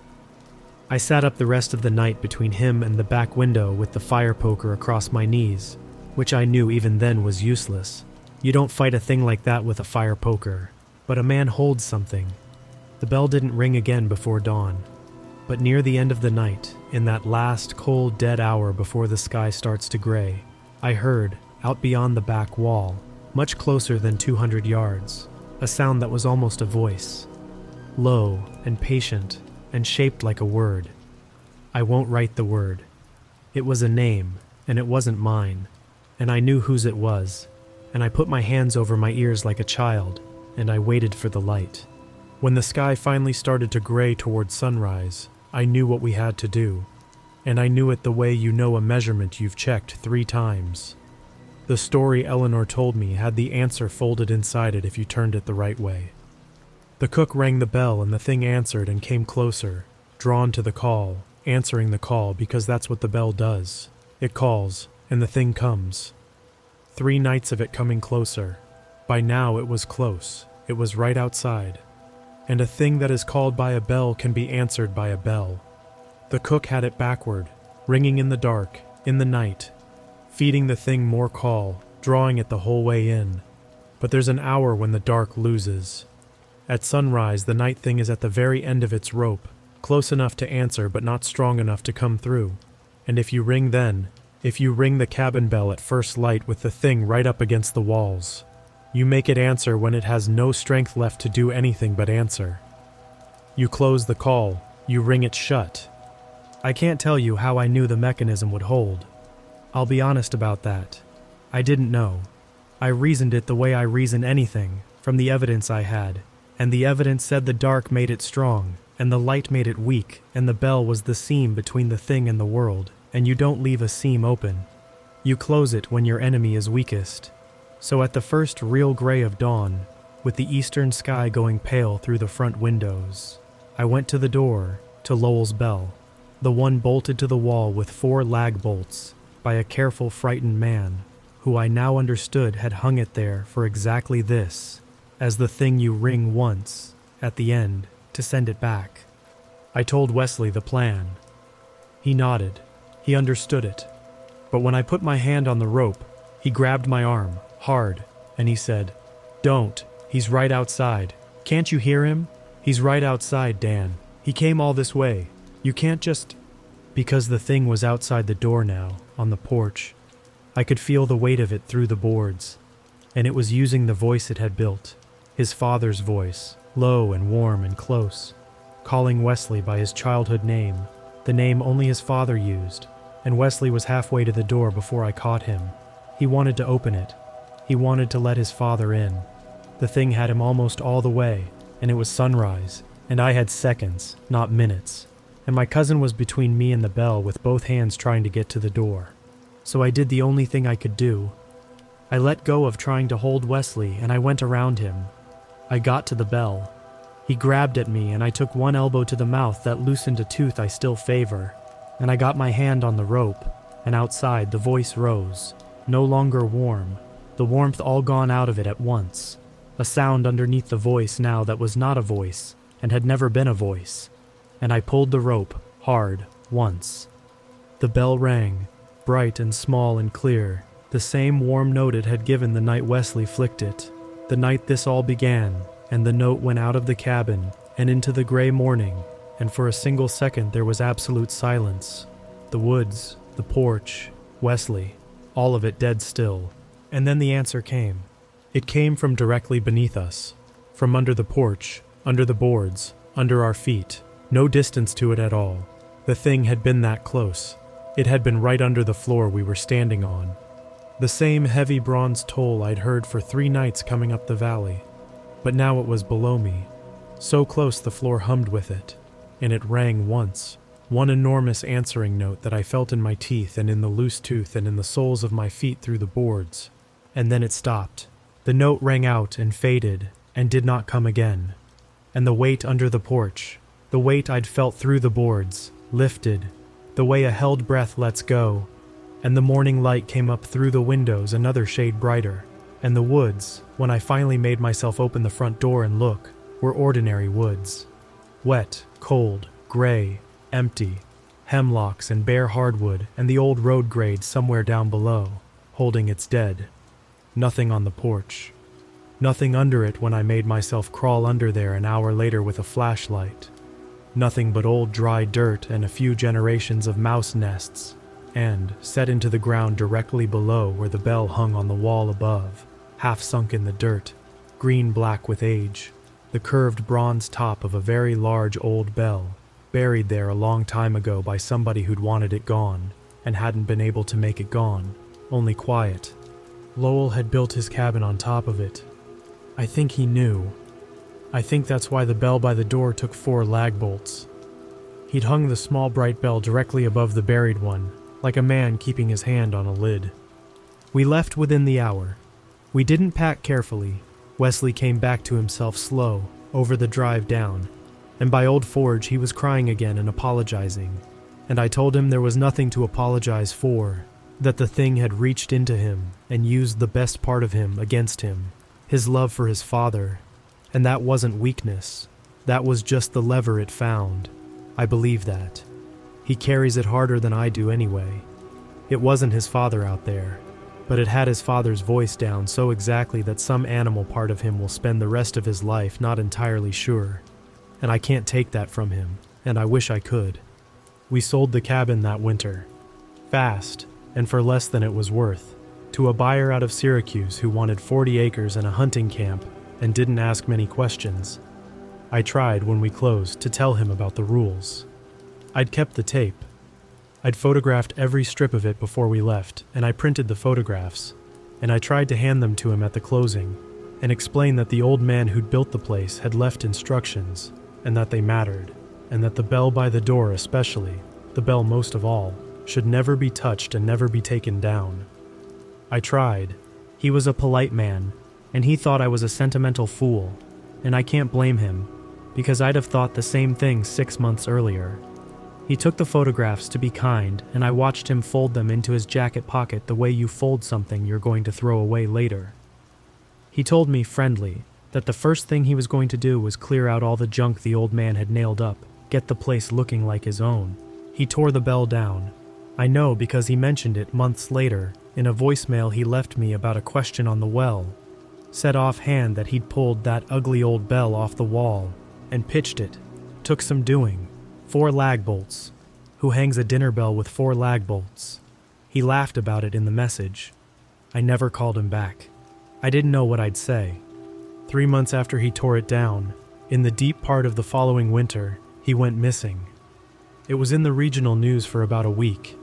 I sat up the rest of the night between him and the back window with the fire poker across my knees, which I knew even then was useless. You don't fight a thing like that with a fire poker, but a man holds something. The bell didn't ring again before dawn, but near the end of the night, in that last cold dead hour before the sky starts to gray, I heard, out beyond the back wall, much closer than 200 yards, a sound that was almost a voice, low and patient and shaped like a word. I won't write the word. It was a name, and it wasn't mine, and I knew whose it was, and I put my hands over my ears like a child, and I waited for the light. When the sky finally started to gray toward sunrise, I knew what we had to do, and I knew it the way you know a measurement you've checked 3 times. The story Eleanor told me had the answer folded inside it if you turned it the right way. The cook rang the bell and the thing answered and came closer, drawn to the call, answering the call because that's what the bell does. It calls, and the thing comes. 3 nights of it coming closer. By now it was close. It was right outside. And a thing that is called by a bell can be answered by a bell. The cook had it backward, ringing in the dark, in the night, feeding the thing more call, drawing it the whole way in. But there's an hour when the dark loses. At sunrise, the night thing is at the very end of its rope, close enough to answer but not strong enough to come through. And if you ring the cabin bell at first light with the thing right up against the walls, you make it answer when it has no strength left to do anything but answer. You close the call, you ring it shut. I can't tell you how I knew the mechanism would hold. I'll be honest about that. I didn't know. I reasoned it the way I reason anything, from the evidence I had, and the evidence said the dark made it strong, and the light made it weak, and the bell was the seam between the thing and the world, and you don't leave a seam open. You close it when your enemy is weakest. So at the first real gray of dawn, with the eastern sky going pale through the front windows, I went to the door, to Lowell's bell, the one bolted to the wall with 4 lag bolts, by a careful, frightened man, who I now understood had hung it there for exactly this, as the thing you ring once, at the end, to send it back. I told Wesley the plan. He nodded. He understood it. But when I put my hand on the rope, he grabbed my arm, hard, and he said, "Don't. He's right outside. Can't you hear him? He's right outside, Dan. He came all this way. You can't just..." Because the thing was outside the door now, on the porch. I could feel the weight of it through the boards, and it was using the voice it had built, his father's voice, low and warm and close, calling Wesley by his childhood name, the name only his father used, and Wesley was halfway to the door before I caught him. He wanted to open it. He wanted to let his father in. The thing had him almost all the way, and it was sunrise, and I had seconds, not minutes, and my cousin was between me and the bell with both hands trying to get to the door. So I did the only thing I could do. I let go of trying to hold Wesley, and I went around him. I got to the bell. He grabbed at me, and I took one elbow to the mouth that loosened a tooth I still favor, and I got my hand on the rope, and outside the voice rose, no longer warm, the warmth all gone out of it at once, a sound underneath the voice now that was not a voice, and had never been a voice, and I pulled the rope, hard, once. The bell rang, bright and small and clear, the same warm note it had given the night Wesley flicked it, the night this all began, and the note went out of the cabin and into the gray morning, and for a single second there was absolute silence. The woods, the porch, Wesley, all of it dead still. And then the answer came. It came from directly beneath us, from under the porch, under the boards, under our feet, no distance to it at all. The thing had been that close. It had been right under the floor we were standing on. The same heavy bronze toll I'd heard for 3 nights coming up the valley. But now it was below me, so close the floor hummed with it, and it rang once, one enormous answering note that I felt in my teeth and in the loose tooth and in the soles of my feet through the boards. And then it stopped. The note rang out and faded and did not come again. And the weight under the porch, the weight I'd felt through the boards, lifted, the way a held breath lets go, and the morning light came up through the windows another shade brighter, and the woods, when I finally made myself open the front door and look, were ordinary woods. Wet, cold, gray, empty, hemlocks and bare hardwood and the old road grade somewhere down below, holding its dead. Nothing on the porch. Nothing under it when I made myself crawl under there an hour later with a flashlight. Nothing but old dry dirt and a few generations of mouse nests, and, set into the ground directly below where the bell hung on the wall above, half sunk in the dirt, green-black with age, the curved bronze top of a very large old bell, buried there a long time ago by somebody who'd wanted it gone, and hadn't been able to make it gone, only quiet. Lowell had built his cabin on top of it. I think he knew. I think that's why the bell by the door took 4 lag bolts. He'd hung the small bright bell directly above the buried one, like a man keeping his hand on a lid. We left within the hour. We didn't pack carefully. Wesley came back to himself slow, over the drive down, and by Old Forge he was crying again and apologizing, and I told him there was nothing to apologize for, that the thing had reached into him and used the best part of him against him, his love for his father, and that wasn't weakness, that was just the lever it found. I believe that. He carries it harder than I do anyway. It wasn't his father out there, but it had his father's voice down so exactly that some animal part of him will spend the rest of his life not entirely sure, and I can't take that from him, and I wish I could. We sold the cabin that winter, fast, and for less than it was worth, to a buyer out of Syracuse who wanted 40 acres and a hunting camp and didn't ask many questions. I tried, when we closed, to tell him about the rules. I'd kept the tape. I'd photographed every strip of it before we left, and I printed the photographs, and I tried to hand them to him at the closing and explain that the old man who'd built the place had left instructions, and that they mattered, and that the bell by the door especially, the bell most of all, should never be touched and never be taken down. I tried. He was a polite man, and he thought I was a sentimental fool, and I can't blame him, because I'd have thought the same thing 6 months earlier. He took the photographs to be kind, and I watched him fold them into his jacket pocket the way you fold something you're going to throw away later. He told me, friendly, that the first thing he was going to do was clear out all the junk the old man had nailed up, get the place looking like his own. He tore the bell down. I know because he mentioned it months later in a voicemail he left me about a question on the well. Said offhand that he'd pulled that ugly old bell off the wall and pitched it. Took some doing. 4 lag bolts. Who hangs a dinner bell with 4 lag bolts? He laughed about it in the message. I never called him back. I didn't know what I'd say. 3 months after he tore it down, in the deep part of the following winter, he went missing. It was in the regional news for about a week.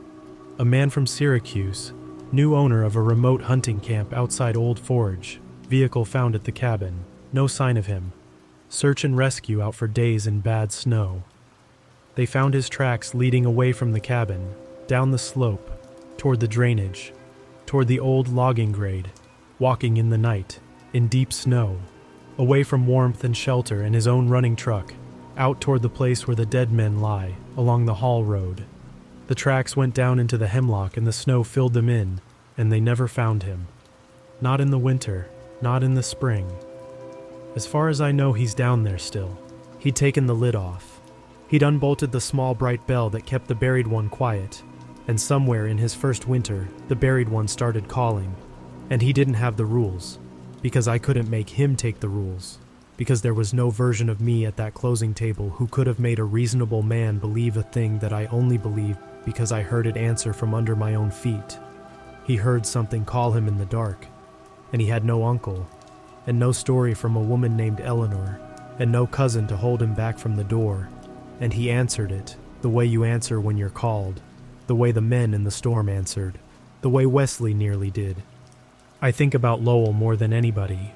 A man from Syracuse, new owner of a remote hunting camp outside Old Forge, vehicle found at the cabin, no sign of him. Search and rescue out for days in bad snow. They found his tracks leading away from the cabin, down the slope, toward the drainage, toward the old logging grade, walking in the night, in deep snow, away from warmth and shelter and his own running truck, out toward the place where the dead men lie, along the Hall Road. The tracks went down into the hemlock and the snow filled them in, and they never found him. Not in the winter, not in the spring. As far as I know, he's down there still. He'd taken the lid off. He'd unbolted the small bright bell that kept the buried one quiet, and somewhere in his first winter, the buried one started calling, and he didn't have the rules, because I couldn't make him take the rules, because there was no version of me at that closing table who could have made a reasonable man believe a thing that I only believed because I heard it answer from under my own feet. He heard something call him in the dark, and he had no uncle, and no story from a woman named Eleanor, and no cousin to hold him back from the door, and he answered it, the way you answer when you're called, the way the men in the storm answered, the way Wesley nearly did. I think about Lowell more than anybody,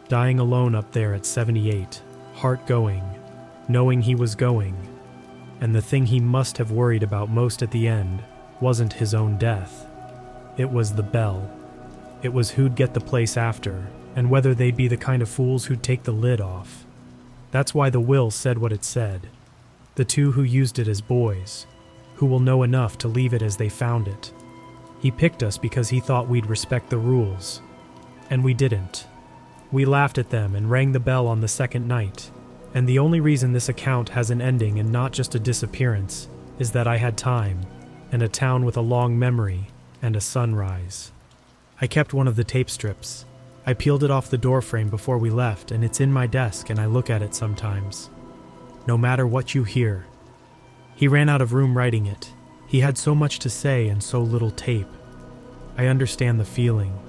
dying alone up there at 78, heart going, knowing he was going, and the thing he must have worried about most at the end wasn't his own death. It was the bell. It was who'd get the place after, and whether they'd be the kind of fools who'd take the lid off. That's why the will said what it said. The two who used it as boys, who will know enough to leave it as they found it. He picked us because he thought we'd respect the rules. And we didn't. We laughed at them and rang the bell on the second night. And the only reason this account has an ending and not just a disappearance is that I had time, and a town with a long memory, and a sunrise. I kept one of the tape strips. I peeled it off the doorframe before we left, and it's in my desk, and I look at it sometimes. No matter what you hear. He ran out of room writing it. He had so much to say and so little tape. I understand the feeling.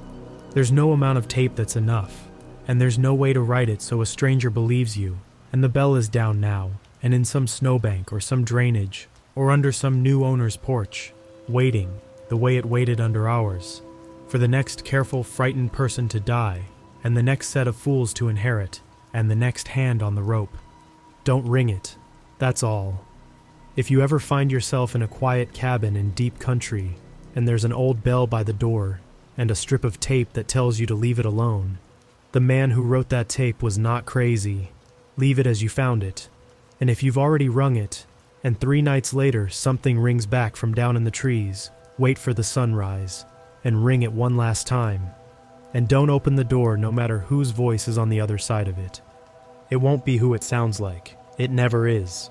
There's no amount of tape that's enough, and there's no way to write it so a stranger believes you, and the bell is down now, and in some snowbank or some drainage, or under some new owner's porch, waiting, the way it waited under ours, for the next careful, frightened person to die, and the next set of fools to inherit, and the next hand on the rope. Don't ring it. That's all. If you ever find yourself in a quiet cabin in deep country, and there's an old bell by the door, and a strip of tape that tells you to leave it alone, the man who wrote that tape was not crazy. Leave it as you found it. And if you've already rung it, and 3 nights later something rings back from down in the trees, wait for the sunrise, and ring it one last time. And don't open the door no matter whose voice is on the other side of it. It won't be who it sounds like. It never is.